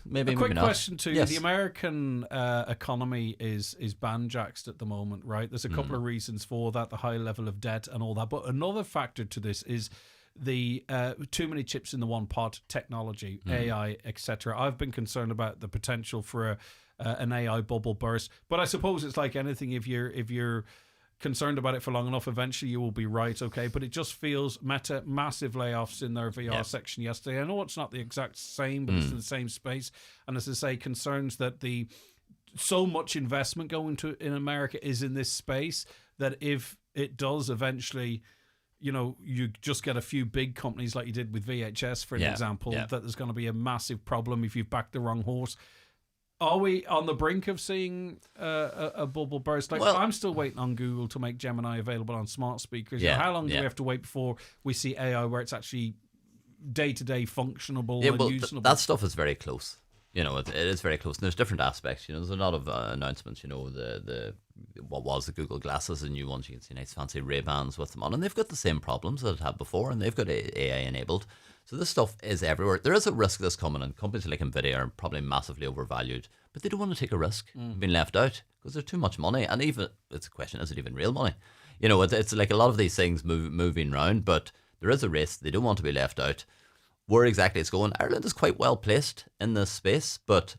maybe a quick not. question to you. The American economy is banjaxed at the moment, right? There's a couple of reasons for that, the high level of debt and all that. But another factor to this is the too many chips in the one pot technology, AI, etc. I've been concerned about the potential for an AI bubble burst. But I suppose it's like anything. If you're concerned about it for long enough, eventually you will be right, okay? But it just feels Meta, massive layoffs in their VR section yesterday. I know it's not the exact same, but it's in the same space. And as I say, concerns that so much investment going to in America is in this space that if it does eventually, you know, you just get a few big companies like you did with VHS, for an example, that there's going to be a massive problem if you've backed the wrong horse. Are we on the brink of seeing a bubble burst? Like, I'm still waiting on Google to make Gemini available on smart speakers. You know, how long do we have to wait before we see AI where it's actually day-to-day functionable and usable? That stuff is very close. You know, it is very close. And there's different aspects. You know, there's a lot of announcements. You know, what was the Google glasses, the new ones. You can see nice fancy Ray-Bans with them on, and they've got the same problems that it had before, and they've got AI enabled. So this stuff is everywhere. There is a risk of this coming, and companies like Nvidia are probably massively overvalued, but they don't want to take a risk of being left out because there's too much money. And even it's a question: is it even real money? You know, it's like a lot of these things moving around, but there is a risk. They don't want to be left out. Where exactly it's going, Ireland is quite well placed in this space, but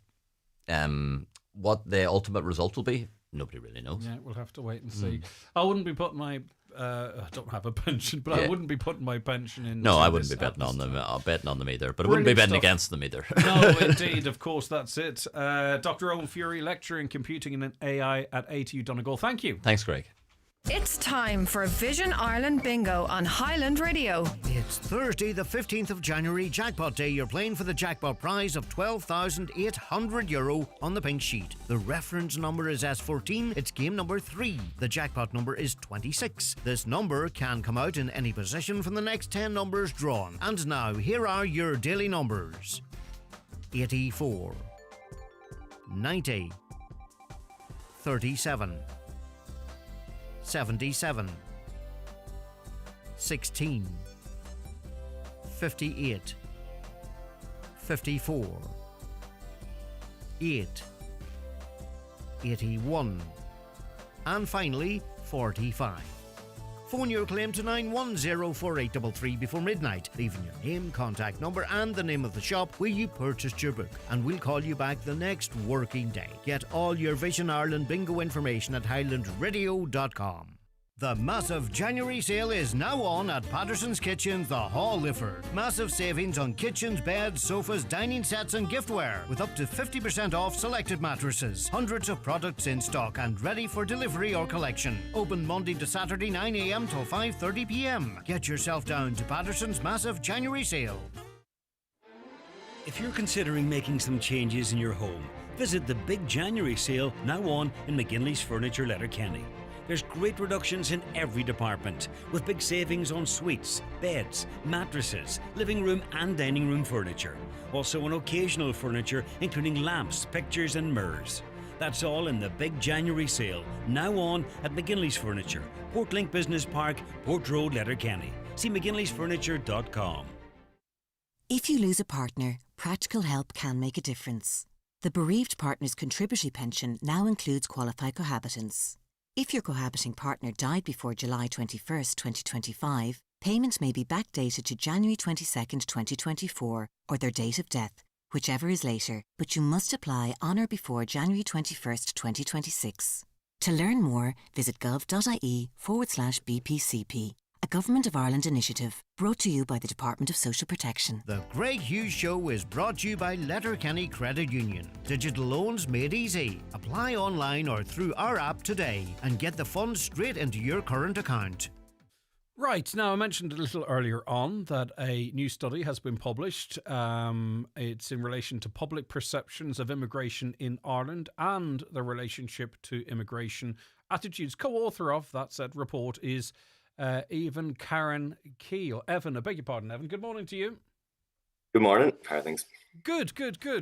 what the ultimate result will be, nobody really knows. Yeah, we'll have to wait and see. I wouldn't be putting my I don't have a pension, but I wouldn't be putting my pension in. No, I wouldn't be betting on them. Betting on them either, but I wouldn't be betting against them either. No, indeed, of course, that's it. Dr. Owen Fury, lecturer in computing and AI at ATU Donegal. Thank you. Thanks, Greg. It's time for Vision Ireland Bingo on Highland Radio. It's Thursday, the 15th of January, Jackpot Day. You're playing for the jackpot prize of €12,800 on the pink sheet. The reference number is S14. It's game number 3. The jackpot number is 26. This number can come out in any position from the next 10 numbers drawn. And now, here are your daily numbers: 84, 90, 37, 77, 16, 58, 54, 8, 81, and finally 45. Phone your claim to 9104833 before midnight, leaving your name, contact number and the name of the shop where you purchased your book, and we'll call you back the next working day. Get all your Vision Ireland bingo information at highlandradio.com. The massive January sale is now on at Patterson's Kitchens, the Hall Lifford. Massive savings on kitchens, beds, sofas, dining sets and giftware, with up to 50% off selected mattresses. Hundreds of products in stock and ready for delivery or collection. Open Monday to Saturday 9 a.m. till 5:30 p.m. Get yourself down to Patterson's massive January sale. If you're considering making some changes in your home, Visit the big January sale now on in McGinley's Furniture, Letterkenny. There's great reductions in every department, with big savings on suites, beds, mattresses, living room and dining room furniture. Also on occasional furniture, including lamps, pictures and mirrors. That's all in the big January sale, now on at McGinley's Furniture, Portlink Business Park, Port Road, Letterkenny. See mcginleysfurniture.com. If you lose a partner, practical help can make a difference. The bereaved partner's contributory pension now includes qualified cohabitants. If your cohabiting partner died before July 21st, 2025, payments may be backdated to January 22nd, 2024, or their date of death, whichever is later, but you must apply on or before January 21st, 2026. To learn more, visit gov.ie/BPCP, a Government of Ireland initiative brought to you by the Department of Social Protection. The Greg Hughes Show is brought to you by Letterkenny Credit Union. Digital loans made easy. Apply online or through our app today and get the funds straight into your current account. Right, now I mentioned a little earlier on that a new study has been published. It's in relation to public perceptions of immigration in Ireland and the relationship to immigration attitudes. Co-author of that said report is Evan Karen Keel. Evan, I beg your pardon, Evan. Good morning to you. Good morning. How are things? Good.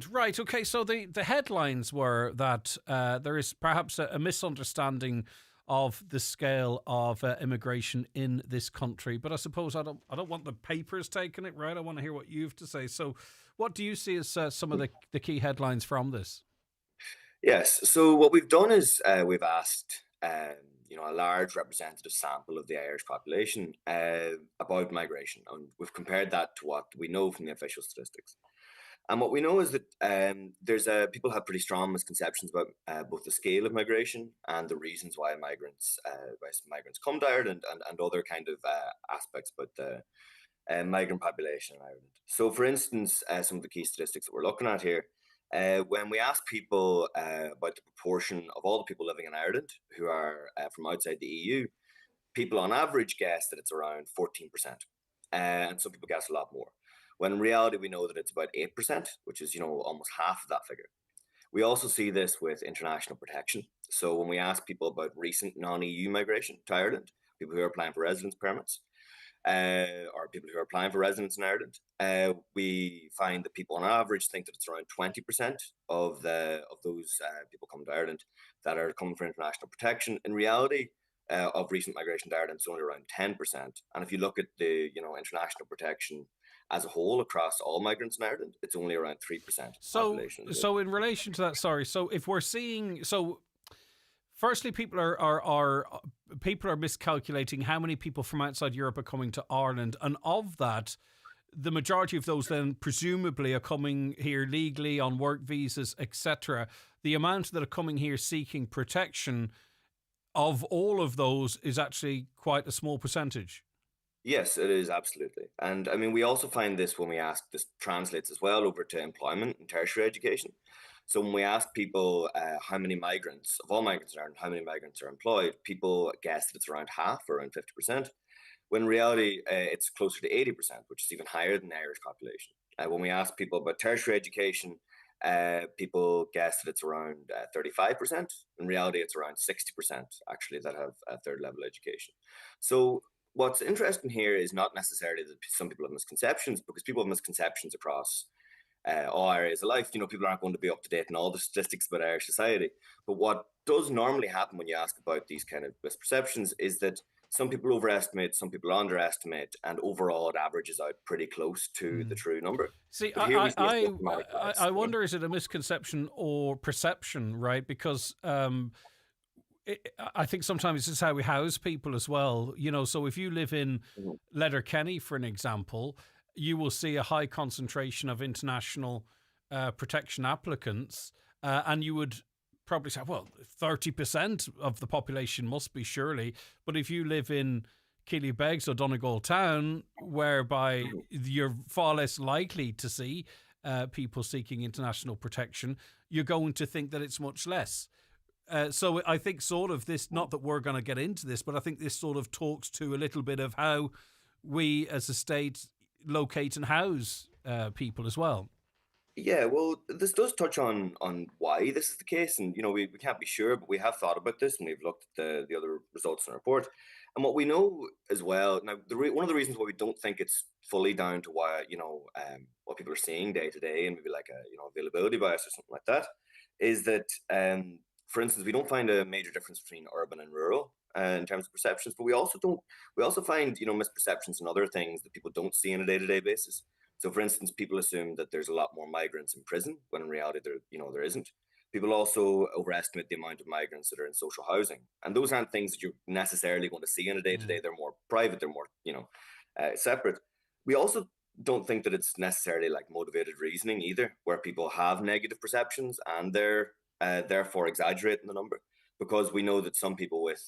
Right, okay, so the headlines were that there is perhaps a misunderstanding of the scale of immigration in this country, but I suppose I don't want the papers taking it, right? I want to hear what you have to say. So what do you see as some of the key headlines from this? Yes. So what we've done is we've asked a large representative sample of the Irish population about migration, and we've compared that to what we know from the official statistics. And what we know is that people have pretty strong misconceptions about both the scale of migration and the reasons why migrants come to Ireland, and other kind of aspects about the migrant population in Ireland. So, for instance, some of the key statistics that we're looking at here, when we ask people about the proportion of all the people living in Ireland who are from outside the EU, people on average guess that it's around 14%, and some people guess a lot more. When in reality, we know that it's about 8%, which is, almost half of that figure. We also see this with international protection. So when we ask people about recent non-EU migration to Ireland, people who are applying for residence permits, or people who are applying for residence in Ireland, we find that people on average think that it's around 20% of those people coming to Ireland that are coming for international protection. In reality, of recent migration to Ireland, it's only around 10%. And if you look at the international protection as a whole across all migrants in Ireland, it's only around 3% population. So in relation to that, so if we're seeing, firstly, people are miscalculating how many people from outside Europe are coming to Ireland, and of that, the majority of those then presumably are coming here legally on work visas, etc. The amount that are coming here seeking protection of all of those is actually quite a small percentage. Yes, it is, absolutely. And I mean, we also find this when we ask, this translates as well over to employment and tertiary education. So when we ask people how many migrants, of all migrants in Ireland, how many migrants are employed, people guess that it's around half, or around 50%, when in reality it's closer to 80%, which is even higher than the Irish population. When we ask people about tertiary education, people guess that it's around 35%. In reality, it's around 60% actually that have a third level education. So what's interesting here is not necessarily that some people have misconceptions, because people have misconceptions across all areas of life. People aren't going to be up to date in all the statistics about Irish society. But what does normally happen when you ask about these kind of misperceptions is that some people overestimate, some people underestimate, and overall it averages out pretty close to the true number. See, I wonder, is it a misconception or perception, right? Because I think sometimes this is how we house people as well. So if you live in Letterkenny, for an example, you will see a high concentration of international protection applicants, and you would probably say, well, 30% of the population must be surely. But if you live in Killybegs or Donegal Town, whereby you're far less likely to see people seeking international protection, you're going to think that it's much less. So I think sort of this, not that we're going to get into this, but I think this sort of talks to a little bit of how we as a state locate and house people as well. Yeah, well, this does touch on why this is the case, and we can't be sure, but we have thought about this and we've looked at the other results in the report, and what we know as well now, one of the reasons why we don't think it's fully down to why what people are seeing day to day and maybe like a availability bias or something like that, is that for instance, we don't find a major difference between urban and rural in terms of perceptions, but we also find misperceptions and other things that people don't see on a day to day basis. So, for instance, people assume that there's a lot more migrants in prison when in reality there isn't. People also overestimate the amount of migrants that are in social housing, and those aren't things that you're necessarily going to see in a day to day. They're more private. They're more separate. We also don't think that it's necessarily like motivated reasoning either, where people have negative perceptions and they're therefore exaggerating the number, because we know that some people with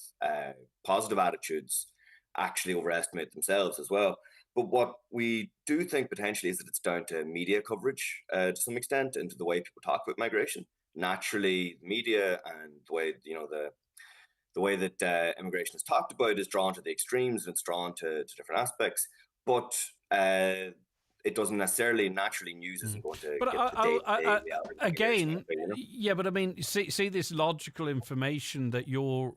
positive attitudes actually overestimate themselves as well. But what we do think potentially is that it's down to media coverage to some extent, and to the way people talk about migration. Naturally, media and the way the way that immigration is talked about is drawn to the extremes, and it's drawn to different aspects. But it doesn't necessarily naturally news isn't going to But get the day-to-day reality of again, migration, yeah, but I mean, see this logical information that you're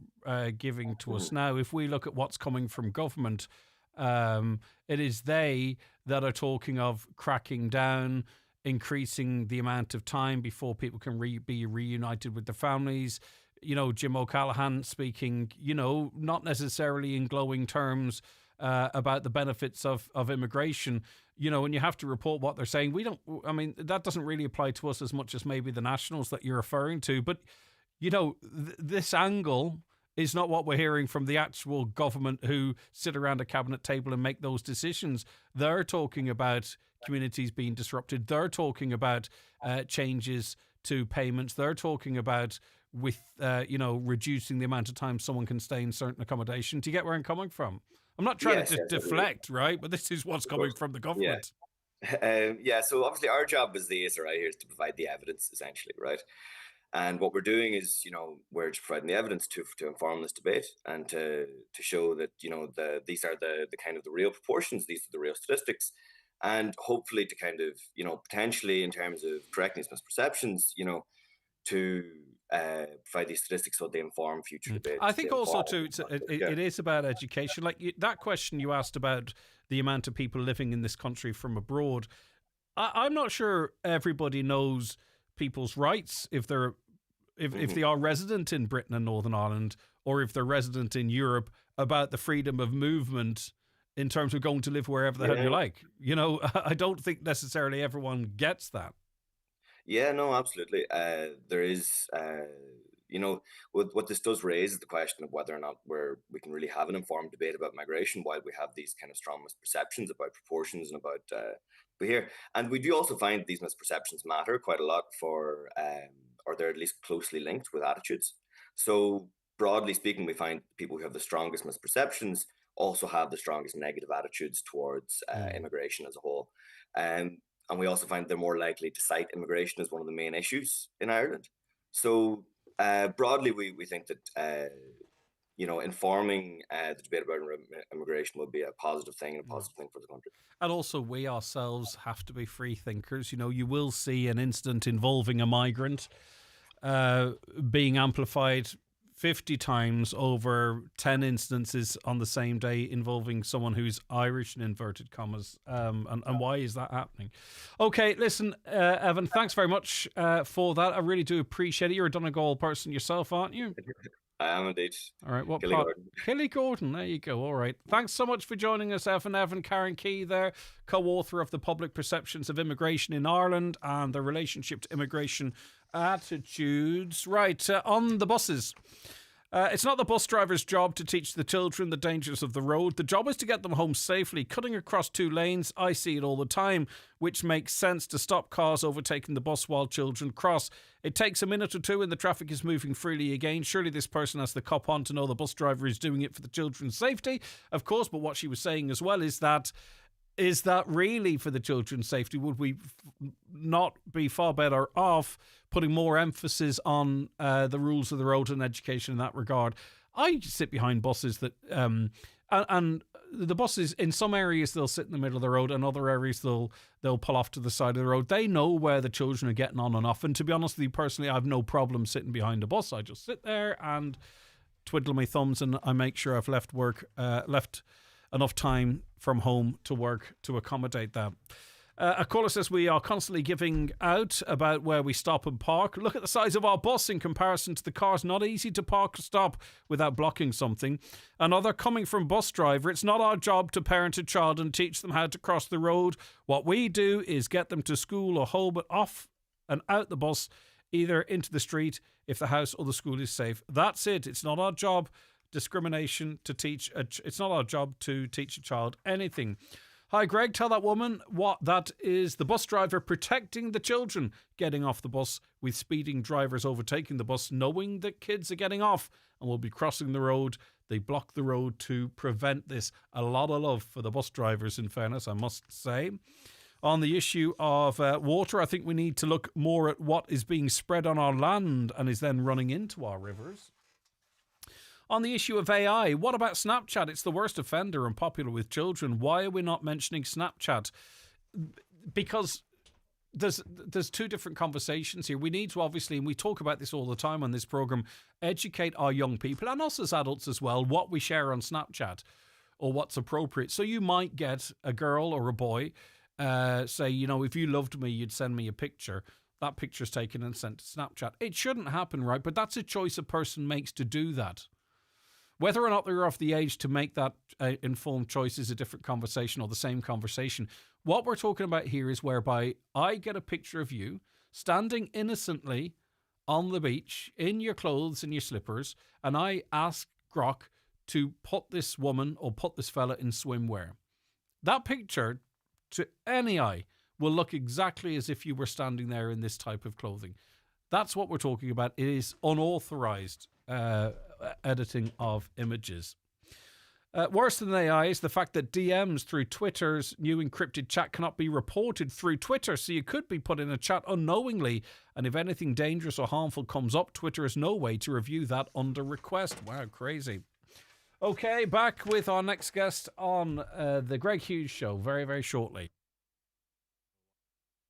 giving to us now. If we look at what's coming from government, it is they that are talking of cracking down, increasing the amount of time before people can be reunited with their families. Jim O'Callaghan speaking, not necessarily in glowing terms about the benefits of immigration. And you have to report what they're saying. That doesn't really apply to us as much as maybe the Nationals that you're referring to. But, this angle is not what we're hearing from the actual government who sit around a cabinet table and make those decisions. They're talking about communities being disrupted. They're talking about changes to payments. They're talking about reducing the amount of time someone can stay in certain accommodation. Do you get where I'm coming from? I'm not trying to deflect, right? But this is what's coming from the government. Yeah. So obviously our job as the ASRI here is to provide the evidence, essentially, right? And what we're doing is, we're just providing the evidence to inform this debate and to show that, these are the kind of the real proportions, these are the real statistics, and hopefully to kind of, potentially in terms of correcting these misperceptions, to provide these statistics so they inform future debates. I think also too, it is about education. Like that question you asked about the amount of people living in this country from abroad. I'm not sure everybody knows people's rights if they are resident in Britain and Northern Ireland, or if they're resident in Europe, about the freedom of movement in terms of going to live wherever the hell you like. I don't think necessarily everyone gets that. Yeah, no, absolutely. There is, what this does raise is the question of whether or not we can really have an informed debate about migration while we have these kind of strong misperceptions about proportions and about here. And we do also find these misperceptions matter quite a lot for, or they're at least closely linked with attitudes. So broadly speaking, we find people who have the strongest misperceptions also have the strongest negative attitudes towards immigration as a whole. And we also find they're more likely to cite immigration as one of the main issues in Ireland. So broadly, we think that, informing the debate about immigration would be a positive thing and a positive thing for the country. And also we ourselves have to be free thinkers. You will see an incident involving a migrant being amplified 50 times over 10 instances on the same day involving someone who's Irish in inverted commas. And why is that happening? Okay, listen, Evan, thanks very much for that. I really do appreciate it. You're a Donegal person yourself, aren't you? I am indeed. All right, what part? Killigordon, there you go. All right. Thanks so much for joining us, Evan. Evan Karen Key there, co-author of The Public Perceptions of Immigration in Ireland and the Relationship to Immigration Attitudes. Right, on the buses. It's not the bus driver's job to teach the children the dangers of the road. The job is to get them home safely. Cutting across two lanes, I see it all the time, which makes sense to stop cars overtaking the bus while children cross. It takes a minute or two and the traffic is moving freely again. Surely this person has the cop on to know the bus driver is doing it for the children's safety, of course. But what she was saying as well is that really for the children's safety? Would we not be far better off putting more emphasis on the rules of the road and education in that regard? I sit behind buses that, and the buses in some areas they'll sit in the middle of the road, and other areas they'll pull off to the side of the road. They know where the children are getting on and off. And to be honest with you personally, I have no problem sitting behind a bus. I just sit there and twiddle my thumbs, and I make sure I've left enough time from home to work to accommodate that. A caller says we are constantly giving out about where we stop and park. Look at the size of our bus in comparison to the cars. Not easy to park or stop without blocking something. Another coming from bus driver. It's not our job to parent a child and teach them how to cross the road. What we do is get them to school or home, but off and out the bus, either into the street if the house or the school is safe. That's it. It's not our job discrimination to teach. It's not our job to teach a child anything. Hi, Greg, tell that woman what that is the bus driver protecting the children getting off the bus, with speeding drivers overtaking the bus, knowing that kids are getting off and will be crossing the road. They block the road to prevent this. A lot of love for the bus drivers, in fairness, I must say. On the issue of water, I think we need to look more at what is being spread on our land and is then running into our rivers. On the issue of AI, what about Snapchat? It's the worst offender and popular with children. Why are we not mentioning Snapchat? Because there's two different conversations here. We need to obviously, and we talk about this all the time on this programme, educate our young people and us as adults as well, what we share on Snapchat or what's appropriate. So you might get a girl or a boy say, you know, if you loved me, you'd send me a picture. That picture's taken and sent to Snapchat. It shouldn't happen, right? But that's a choice a person makes to do that. Whether or not they're of the age to make that informed choice is a different conversation, or the same conversation. What we're talking about here is whereby I get a picture of you standing innocently on the beach in your clothes and your slippers, and I ask Grok to put this woman or put this fella in swimwear. That picture, to any eye, will look exactly as if you were standing there in this type of clothing. That's what we're talking about. It is unauthorized editing of images. Worse than AI is the fact that DMs through Twitter's new encrypted chat cannot be reported through Twitter, so you could be put in a chat unknowingly, and if anything dangerous or harmful comes up, Twitter has no way to review that under request. Wow, crazy. Okay, back with our next guest on the Greg Hughes Show very, very shortly.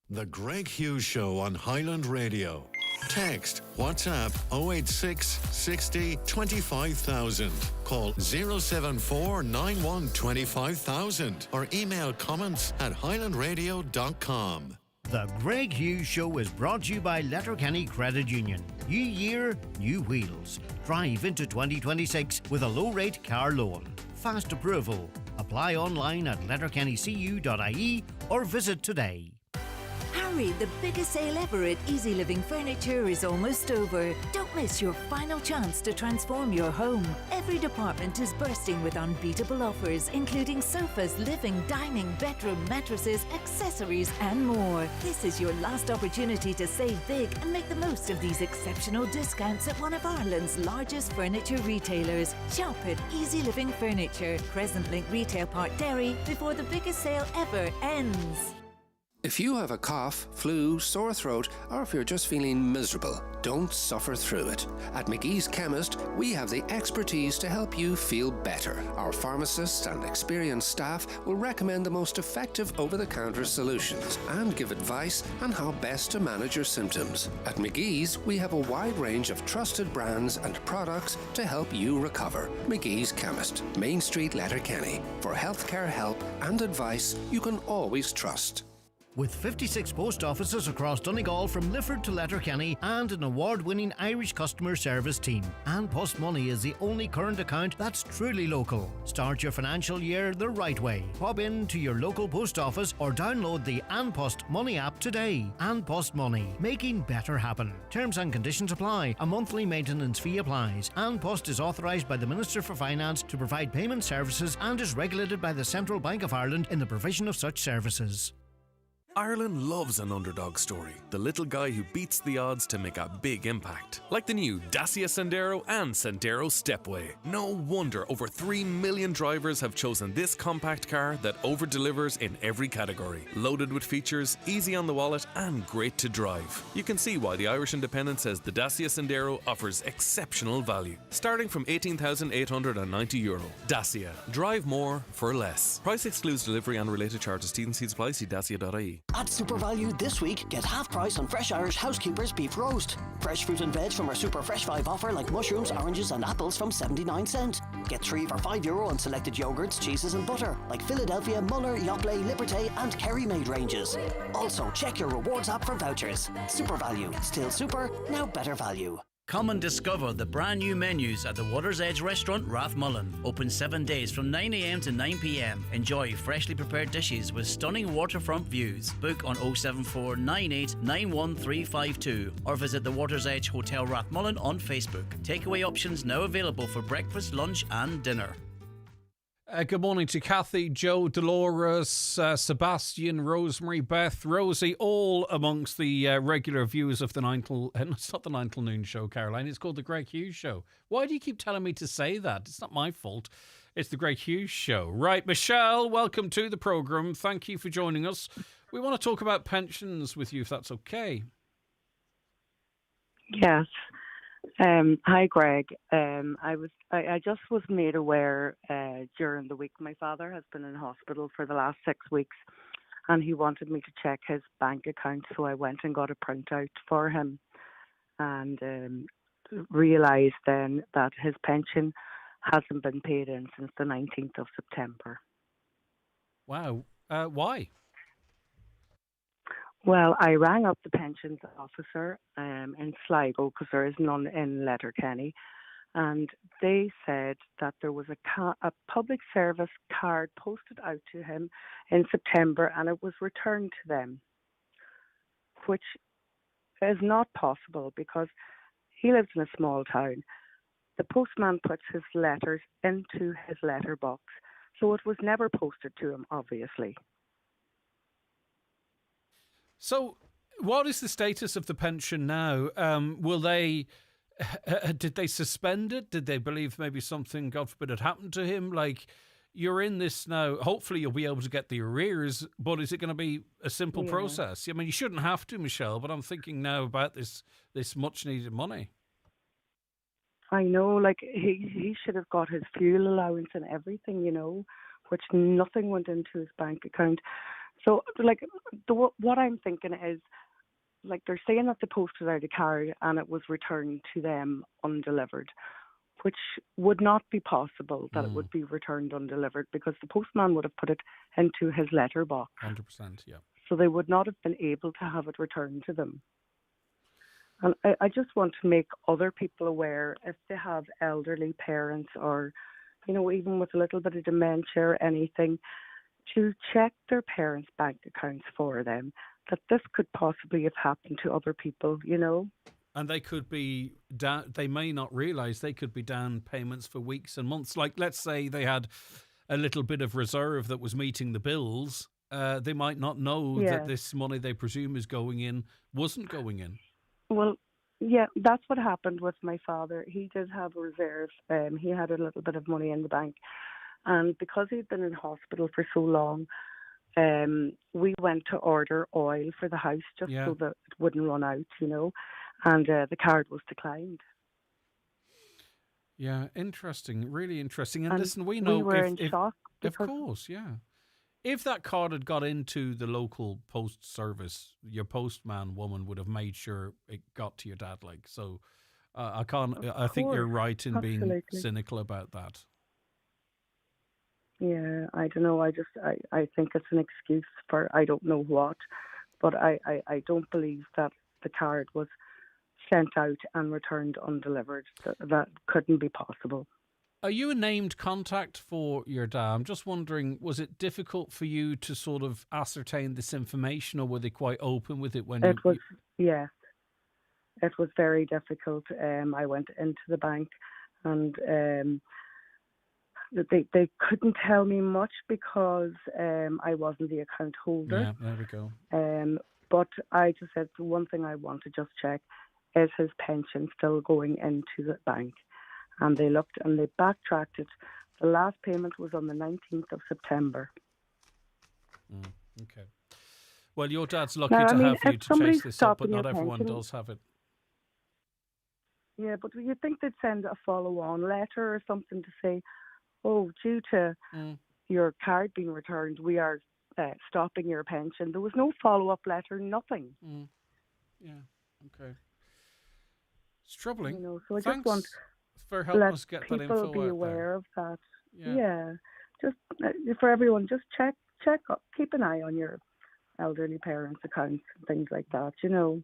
The Greg Hughes Show on Highland Radio. Text WhatsApp 086 60 25000. Call 074 91 25000 or email comments at highlandradio.com. The Greg Hughes Show is brought to you by Letterkenny Credit Union. New year, new wheels. Drive into 2026 with a low-rate car loan. Fast approval. Apply online at letterkennycu.ie or visit today. Hurry, the biggest sale ever at Easy Living Furniture is almost over. Don't miss your final chance to transform your home. Every department is bursting with unbeatable offers, including sofas, living, dining, bedroom, mattresses, accessories and more. This is your last opportunity to save big and make the most of these exceptional discounts at one of Ireland's largest furniture retailers. Shop at Easy Living Furniture, Crescent Link Retail Park, Derry, before the biggest sale ever ends. If you have a cough, flu, sore throat, or if you're just feeling miserable, don't suffer through it. At McGee's Chemist, we have the expertise to help you feel better. Our pharmacists and experienced staff will recommend the most effective over-the-counter solutions and give advice on how best to manage your symptoms. At McGee's, we have a wide range of trusted brands and products to help you recover. McGee's Chemist, Main Street, Letterkenny. For healthcare help and advice you can always trust. With 56 post offices across Donegal from Lifford to Letterkenny and an award-winning Irish customer service team, An Post Money is the only current account that's truly local. Start your financial year the right way. Pop in to your local post office or download the An Post Money app today. An Post Money, making better happen. Terms and conditions apply. A monthly maintenance fee applies. An Post is authorised by the Minister for Finance to provide payment services and is regulated by the Central Bank of Ireland in the provision of such services. Ireland loves an underdog story. The little guy who beats the odds to make a big impact. Like the new Dacia Sandero and Sandero Stepway. No wonder over 3 million drivers have chosen this compact car that over-delivers in every category. Loaded with features, easy on the wallet and great to drive. You can see why the Irish Independent says the Dacia Sandero offers exceptional value. Starting from €18,890. Dacia. Drive more for less. Price excludes delivery and related charges. T's apply. See dacia.ie. At Super Value this week, get half price on fresh Irish Housekeepers beef roast. Fresh fruit and veg from our Super Fresh 5 offer like mushrooms, oranges and apples from 79¢. Get 3 for €5 on selected yogurts, cheeses and butter like Philadelphia, Muller, Yoplait, Liberté and Kerry Made ranges. Also, check your rewards app for vouchers. Super Value. Still super, now better value. Come and discover the brand new menus at the Water's Edge restaurant, Rathmullen. Open 7 days from 9 a.m. to 9 p.m. Enjoy freshly prepared dishes with stunning waterfront views. Book on 074 98 91352 or visit the Water's Edge Hotel Rathmullen on Facebook. Takeaway options now available for breakfast, lunch and dinner. Good morning to Kathy, Joe, Dolores, Sebastian, Rosemary, Beth, Rosie, all amongst the regular viewers of the it's not the 9 till noon show, Caroline. It's called the Greg Hughes Show. Why do you keep telling me to say that? It's not my fault. It's the Greg Hughes Show. Right, Michelle, welcome to the programme. Thank you for joining us. We want to talk about pensions with you, if that's okay. Yes. Hi, Greg. I just was made aware during the week. My father has been in hospital for the last 6 weeks, and he wanted me to check his bank account. So I went and got a printout for him, and realised then that his pension hasn't been paid in since the 19th of September. Wow. Why? Well, I rang up the pensions officer in Sligo because there is none in Letterkenny, and they said that there was a public service card posted out to him in September and it was returned to them, which is not possible because he lives in a small town. The postman puts his letters into his letterbox, so it was never posted to him, obviously. So, what is the status of the pension now? Will they? Did they suspend it? Did they believe maybe something, God forbid, had happened to him? Like, you're in this now. Hopefully, you'll be able to get the arrears. But is it going to be a simple process? I mean, you shouldn't have to, Michelle. But I'm thinking now about this much needed money. I know, like he should have got his fuel allowance and everything, which nothing went into his bank account. So, like, what I'm thinking is, like, they're saying that they posted out a card and it was returned to them undelivered, which would not be possible that it would be returned undelivered because the postman would have put it into his letterbox. 100%, yeah. So they would not have been able to have it returned to them. And I just want to make other people aware, if they have elderly parents or, even with a little bit of dementia or anything, to check their parents' bank accounts for them, that this could possibly have happened to other people, And they could be down, they may not realise they could be down payments for weeks and months. Like, let's say they had a little bit of reserve that was meeting the bills. They might not know that this money they presume is going in wasn't going in. Well, yeah, that's what happened with my father. He did have a reserve. He had a little bit of money in the bank. And because he'd been in hospital for so long, we went to order oil for the house just so that it wouldn't run out, and the card was declined. Yeah, interesting, really interesting. And listen, we know we were in shock. Of course, yeah. If that card had got into the local post service, your postman woman would have made sure it got to your dad. Like, so, I think you're right in being cynical about that. Yeah, I don't know. I think it's an excuse for I don't know what, but I don't believe that the card was sent out and returned undelivered. That couldn't be possible. Are you a named contact for your dad? I'm just wondering, was it difficult for you to sort of ascertain this information, or were they quite open with it when Yes, it was very difficult. I went into the bank and they couldn't tell me much because I wasn't the account holder. Yeah, there we go. But I just said the one thing I want to just check is his pension still going into the bank. And they looked and they backtracked it. The last payment was on the 19th of September. Okay. Well, your dad's lucky Now, to I mean, have you if to somebody's chase this up, but stopping not your everyone pension- does have it. Yeah, but you'd think they'd send a follow-on letter or something to say, oh, due to your card being returned, we are stopping your pension. There was no follow-up letter, nothing. Yeah, okay. It's troubling. You know, so I Thanks just want for to helping let us get that people info be out aware there. of that. Yeah. Yeah, just for everyone, just check up, keep an eye on your elderly parents' accounts and things like that. You know.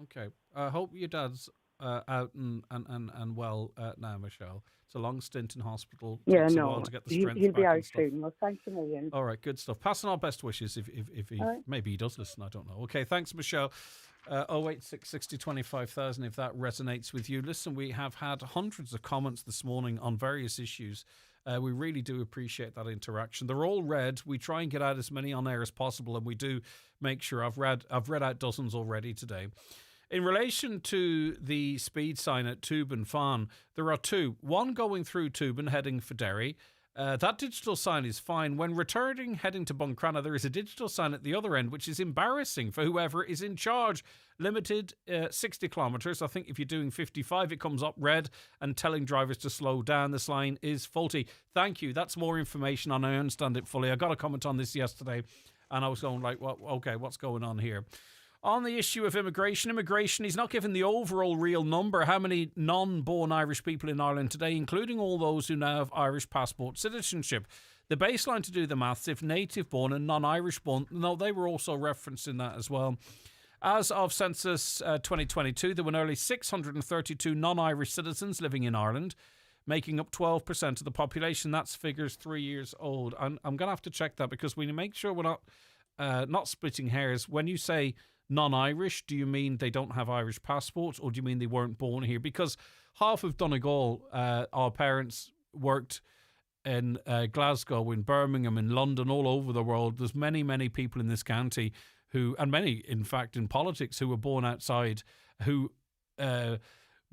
Okay. I hope your dad's out and well now, Michelle. It's a long stint in hospital. Yeah, Takes a no, while to get the strength he'll back be out and stuff. soon. Well, thanks a million. All right, good stuff. Passing our best wishes if he All right. maybe he does listen. I don't know. Okay, thanks, Michelle. 086 60 25,000 if that resonates with you. Listen, we have had hundreds of comments this morning on various issues. We really do appreciate that interaction. They're all read. We try and get out as many on air as possible, and we do make sure. I've read out dozens already today. In relation to the speed sign at Tubin Farn, there are two. One going through Tubin, heading for Derry. That digital sign is fine. When returning, heading to Buncrana, there is a digital sign at the other end, which is embarrassing for whoever is in charge. Limited 60 kilometres. I think if you're doing 55, it comes up red and telling drivers to slow down. The sign is faulty. Thank you. That's more information, and I understand it fully. I got a comment on this yesterday, and I was going like, well, okay, what's going on here? On the issue of immigration, he's not given the overall real number. How many non-born Irish people in Ireland today, including all those who now have Irish passport citizenship? The baseline to do the maths, if native born and non-Irish born, no, they were also referenced in that as well. As of Census 2022, there were nearly 632 non-Irish citizens living in Ireland, making up 12% of the population. That's figures 3 years old. I'm going to have to check that because we make sure we're not splitting hairs. When you say non-Irish, do you mean they don't have Irish passports, or do you mean they weren't born here? Because half of Donegal, our parents worked in Glasgow, in Birmingham, in London, all over the world. There's many, many people in this county who, and many, in fact, in politics, who were born outside, who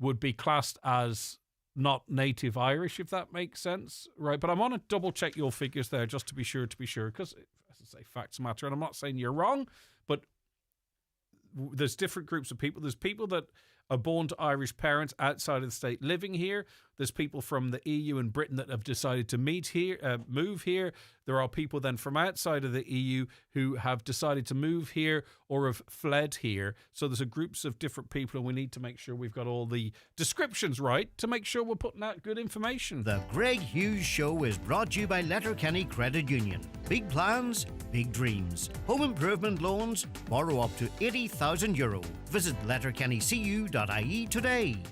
would be classed as not native Irish, if that makes sense, right? But I want to double check your figures there just to be sure, because, as I say, facts matter, and I'm not saying you're wrong, but there's different groups of people. There's people that are born to Irish parents outside of the state living here. There's people from the EU and Britain that have decided to move here. There are people then from outside of the EU who have decided to move here or have fled here. So there's groups of different people, and we need to make sure we've got all the descriptions right to make sure we're putting out good information. The Greg Hughes Show is brought to you by Letterkenny Credit Union. Big plans, big dreams. Home improvement loans, borrow up to €80,000. Visit letterkennycu.ie today.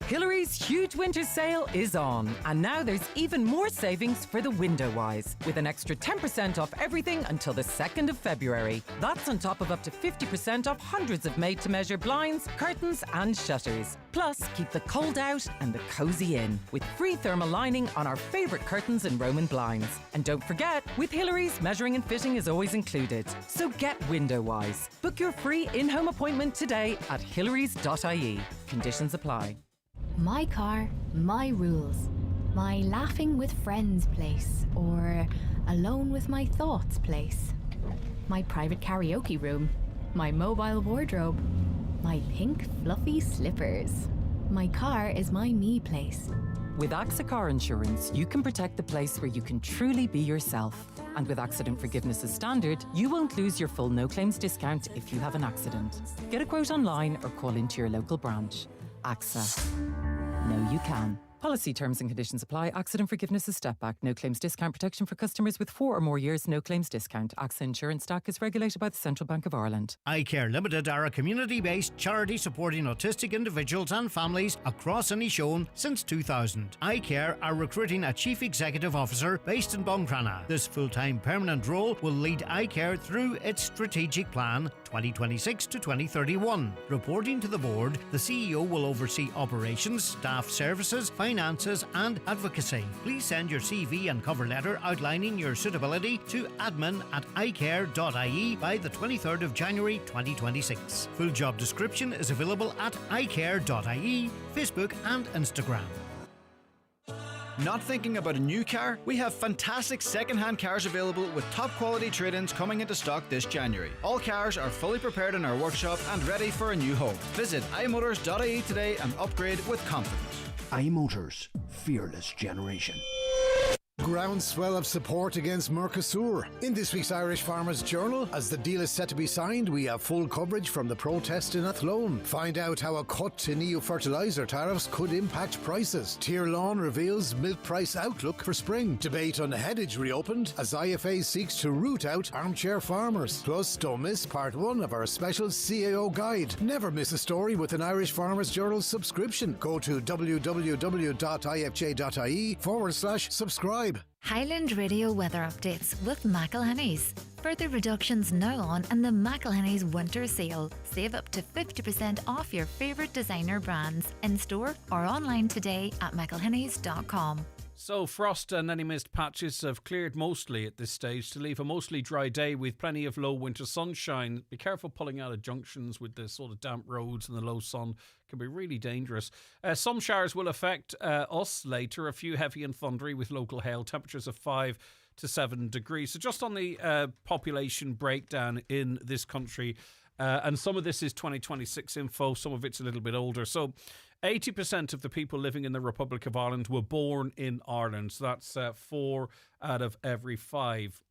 Hillary's huge winter sale is on, and now there's even more savings for the window wise, with an extra 10% off everything until the 2nd of February. That's on top of up to 50% off hundreds of made-to-measure blinds, curtains and shutters. Plus, keep the cold out and the cosy in, with free thermal lining on our favourite curtains and Roman blinds. And don't forget, with Hillary's, measuring and fitting is always included. So get window wise. Book your free in-home appointment today at hillarys.ie. Conditions apply. My car, my rules. My laughing with friends place, or alone with my thoughts place. My private karaoke room. My mobile wardrobe. My pink fluffy slippers. My car is my me place. With AXA Car Insurance, you can protect the place where you can truly be yourself. And with accident forgiveness as standard, you won't lose your full no-claims discount if you have an accident. Get a quote online or call into your local branch. AXA. No, you can. Policy terms and conditions apply. Accident forgiveness is step back. No claims discount protection for customers with 4 or more years. No claims discount. AXA Insurance Stack is regulated by the Central Bank of Ireland. iCare Limited are a community-based charity supporting autistic individuals and families across Inishowen since 2000. iCare are recruiting a Chief Executive Officer based in Buncrana. This full-time permanent role will lead iCare through its strategic plan 2026 to 2031. Reporting to the board, the CEO will oversee operations, staff services, finances and advocacy. Please send your CV and cover letter outlining your suitability to admin@icare.ie by the 23rd of January 2026. Full job description is available at icare.ie, Facebook and Instagram. Not thinking about a new car? We have fantastic second-hand cars available with top quality trade-ins coming into stock this January. All cars are fully prepared in our workshop and ready for a new home. Visit imotors.ie today and upgrade with confidence. iMotors, fearless generation. Groundswell of support against Mercosur. In this week's Irish Farmers Journal, as the deal is set to be signed, we have full coverage from the protest in Athlone. Find out how a cut in EU fertiliser tariffs could impact prices. Tier Lawn reveals milk price outlook for spring. Debate on the headage reopened as IFA seeks to root out armchair farmers. Plus, don't miss part 1 of our special CAO guide. Never miss a story with an Irish Farmers Journal subscription. Go to www.ifj.ie/subscribe. Highland Radio weather updates with McElhenny's. Further reductions now on in the McElhenny's winter sale. Save up to 50% off your favourite designer brands in store or online today at mcelhennys.com. So frost and any mist patches have cleared mostly at this stage to leave a mostly dry day with plenty of low winter sunshine. Be careful pulling out of junctions with the sort of damp roads, and the low sun can be really dangerous. Some showers will affect us later, a few heavy and thundery with local hail, temperatures of 5 to 7 degrees. So just on the population breakdown in this country, and some of this is 2026 info, some of it's a little bit older. So 80% of the people living in the Republic of Ireland were born in Ireland. So that's 4 out of every 5.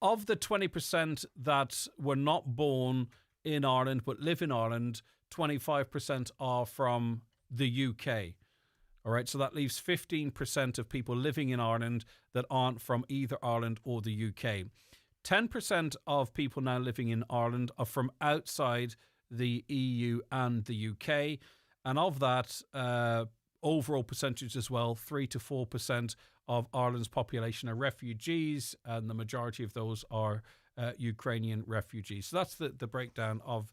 Of the 20% that were not born in Ireland but live in Ireland, 25% are from the UK. All right, so that leaves 15% of people living in Ireland that aren't from either Ireland or the UK. 10% of people now living in Ireland are from outside the EU and the UK. And of that, overall percentage as well, 3 to 4% of Ireland's population are refugees, and the majority of those are Ukrainian refugees. So that's the breakdown of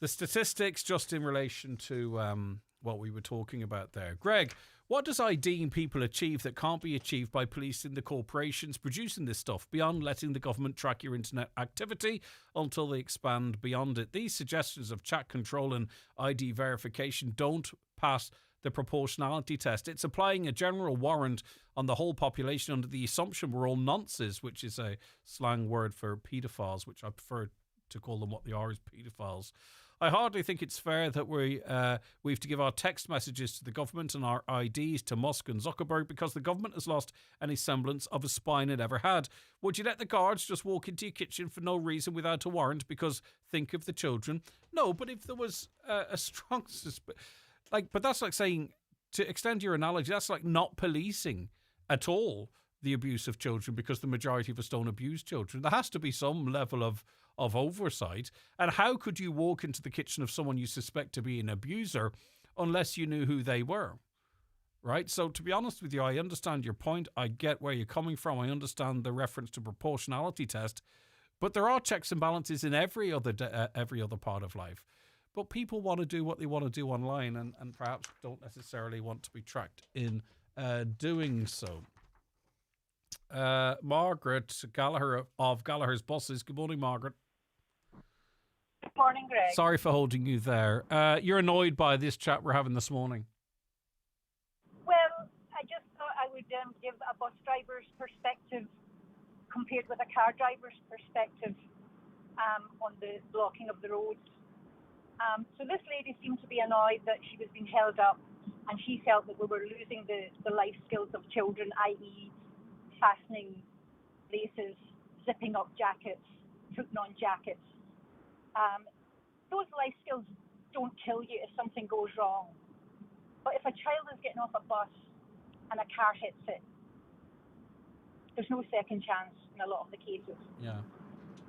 the statistics just in relation to what we were talking about there. Greg, what does I deem people achieve that can't be achieved by policing the corporations producing this stuff beyond letting the government track your internet activity until they expand beyond it? These suggestions of chat control and ID verification don't pass the proportionality test. It's applying a general warrant on the whole population under the assumption we're all nonces, which is a slang word for paedophiles, which I prefer to call them what they are, is paedophiles. I hardly think it's fair that we have to give our text messages to the government and our IDs to Musk and Zuckerberg because the government has lost any semblance of a spine it ever had. Would you let the guards just walk into your kitchen for no reason without a warrant because think of the children? No, but if there was a strong suspicion... but that's like saying, to extend your analogy, that's like not policing at all the abuse of children because the majority of us don't abuse children. There has to be some level of oversight. And how could you walk into the kitchen of someone you suspect to be an abuser unless you knew who they were? Right? So to be honest with you, I understand your point. I get where you're coming from. I understand the reference to proportionality test. But there are checks and balances in every other part of life. But people want to do what they want to do online and perhaps don't necessarily want to be tracked in doing so. Margaret Gallagher of Gallagher's Buses. Good morning, Margaret. Good morning, Greg. Sorry for holding you there. You're annoyed by this chat we're having this morning. Well, I just thought I would give a bus driver's perspective compared with a car driver's perspective on the blocking of the roads. So this lady seemed to be annoyed that she was being held up, and she felt that we were losing the life skills of children, i.e. fastening laces, zipping up jackets, putting on jackets. Those life skills don't kill you if something goes wrong. But if a child is getting off a bus and a car hits it, there's no second chance in a lot of the cases. Yeah.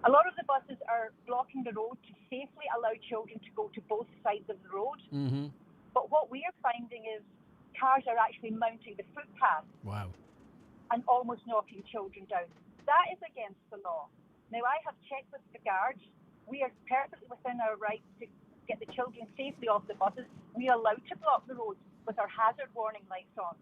A lot of the buses are blocking the road to safely allow children to go to both sides of the road. Mm-hmm. But what we are finding is cars are actually mounting the footpath. Wow. And almost knocking children down. That is against the law. Now, I have checked with the guards. We are perfectly within our rights to get the children safely off the buses, we're allowed to block the roads with our hazard warning lights on.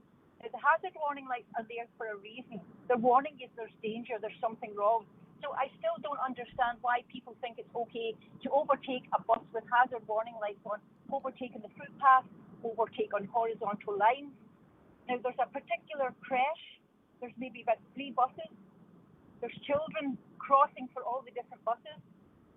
Now, the hazard warning lights are there for a reason. They're warning you there's danger, there's something wrong. So I still don't understand why people think it's okay to overtake a bus with hazard warning lights on, overtake on the footpath, overtake on horizontal lines. Now, there's a particular crash. There's maybe about 3 buses. There's children crossing for all the different buses.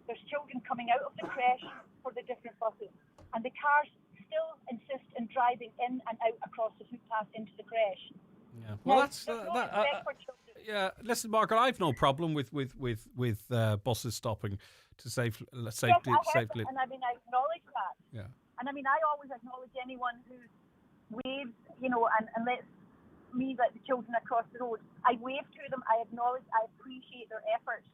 There's children coming out of the crash for the different buses. And the cars still insist in driving in and out across the footpath into the crash. Yeah. Well, now, that's there's no respect for children. yeah. Listen, Margaret, I've no problem with buses stopping to safely. Yes, I have, safely. and I mean, I acknowledge that. Yeah. And I mean, I always acknowledge anyone who waves, and lets me let the children across the road. I wave to them. I acknowledge, I appreciate their efforts.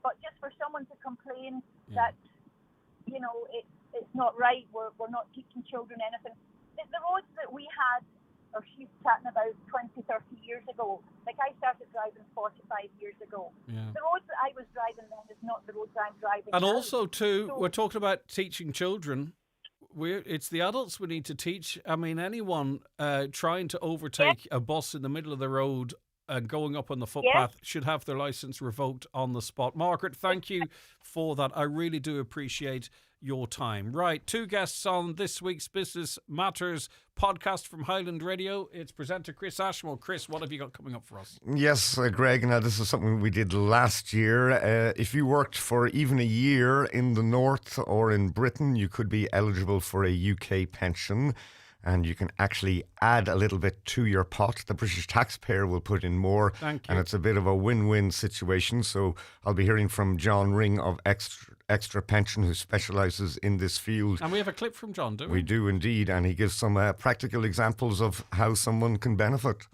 But just for someone to complain that, it's not right, we're not teaching children anything. The roads that we had, or she's chatting about 20, 30 years ago, like I started driving 45 years ago. Yeah. The roads that I was driving then is not the roads I'm driving And now. also, too, So- we're talking about teaching children. It's the adults we need to teach. I mean, anyone trying to overtake a bus in the middle of the road and going up on the footpath should have their licence revoked on the spot. Margaret, thank you for that. I really do appreciate your time. Right, 2 guests on this week's Business Matters podcast from Highland Radio. It's presenter Chris Ashmore. Chris, what have you got coming up for us? Yes, Greg, now this is something we did last year. If you worked for even a year in the North or in Britain, you could be eligible for a UK pension. And you can actually add a little bit to your pot. The British taxpayer will put in more. Thank you. And it's a bit of a win-win situation. So I'll be hearing from John Ring of Extra Pension, who specialises in this field. And we have a clip from John, don't we? We do indeed. And he gives some practical examples of how someone can benefit.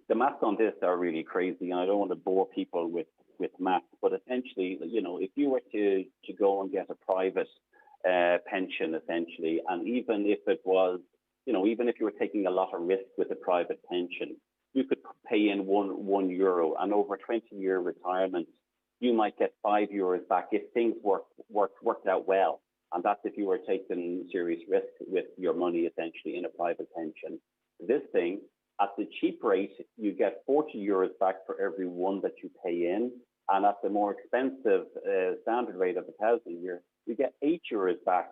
The maths on this are really crazy, and I don't want to bore people with maths. But essentially, if you were to go and get a private pension, essentially, and even if it was, even if you were taking a lot of risk with a private pension, you could pay in €1, and over 20-year retirement, you might get €5 back if things worked out well. And that's if you were taking serious risk with your money, essentially, in a private pension. This thing, at the cheap rate, you get €40 back for every one that you pay in. And at the more expensive standard rate of €1,000 a year, you get €8 back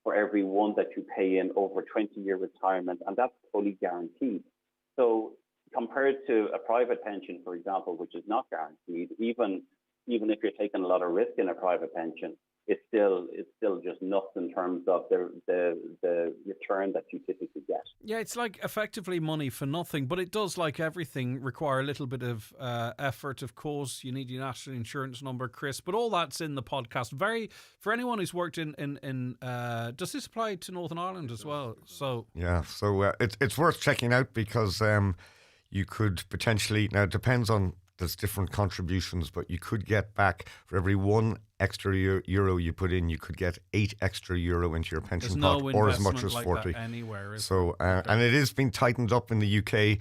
for every one that you pay in over 20-year retirement, and that's fully guaranteed. So compared to a private pension, for example, which is not guaranteed, even if you're taking a lot of risk in a private pension, it's still just nuts in terms of the return that you typically get. Yeah, it's like effectively money for nothing, but it does, like everything, require a little bit of effort. Of course, you need your national insurance number, Chris, but all that's in the podcast. For anyone who's worked in does this apply to Northern Ireland as well? So yeah, so it's worth checking out because you could potentially, now it depends on, there's different contributions, but you could get back for every €1 extra euro you put in, you could get €8 extra into your pension pot, or as much as like 40. That anywhere, so, and it is being tightened up in the UK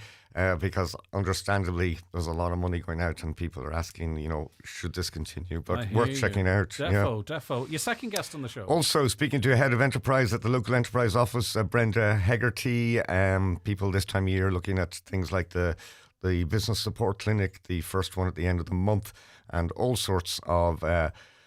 because, understandably, there's a lot of money going out, and people are asking, should this continue? But worth checking out. Defo. Your second guest on the show. Also, speaking to a head of enterprise at the local enterprise office, Brenda Hegarty. People this time of year looking at things like the business support clinic, the first one at the end of the month, and all sorts of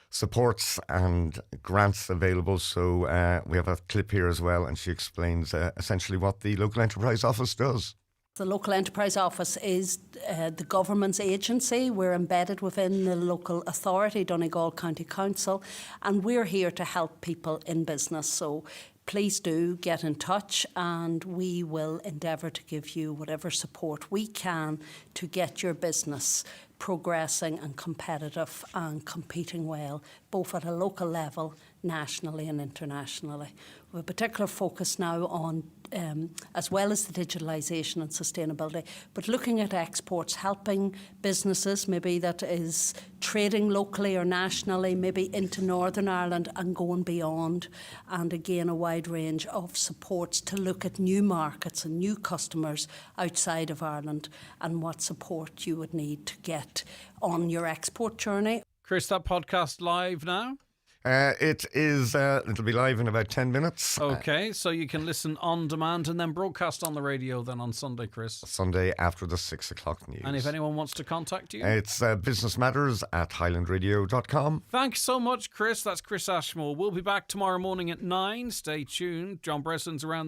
supports and grants available. So we have a clip here as well, and she explains essentially what the local enterprise office does. The local enterprise office is the government's agency. We're embedded within the local authority, Donegal County Council, and we're here to help people in business. So please do get in touch, and we will endeavour to give you whatever support we can to get your business progressing and competitive and competing well, both at a local level, nationally and internationally. We have a particular focus now on, as well as the digitalisation and sustainability, but looking at exports, helping businesses maybe that is trading locally or nationally, maybe into Northern Ireland and going beyond, and again a wide range of supports to look at new markets and new customers outside of Ireland and what support you would need to get on your export journey. Chris, that podcast live now? It'll be live in about 10 minutes. Okay, so you can listen on demand and then broadcast on the radio then on Sunday, Chris. Sunday after the 6 o'clock news. And if anyone wants to contact you? It's businessmatters@highlandradio.com. Thanks so much, Chris. That's Chris Ashmore. We'll be back tomorrow morning at 9. Stay tuned. John Bresson's around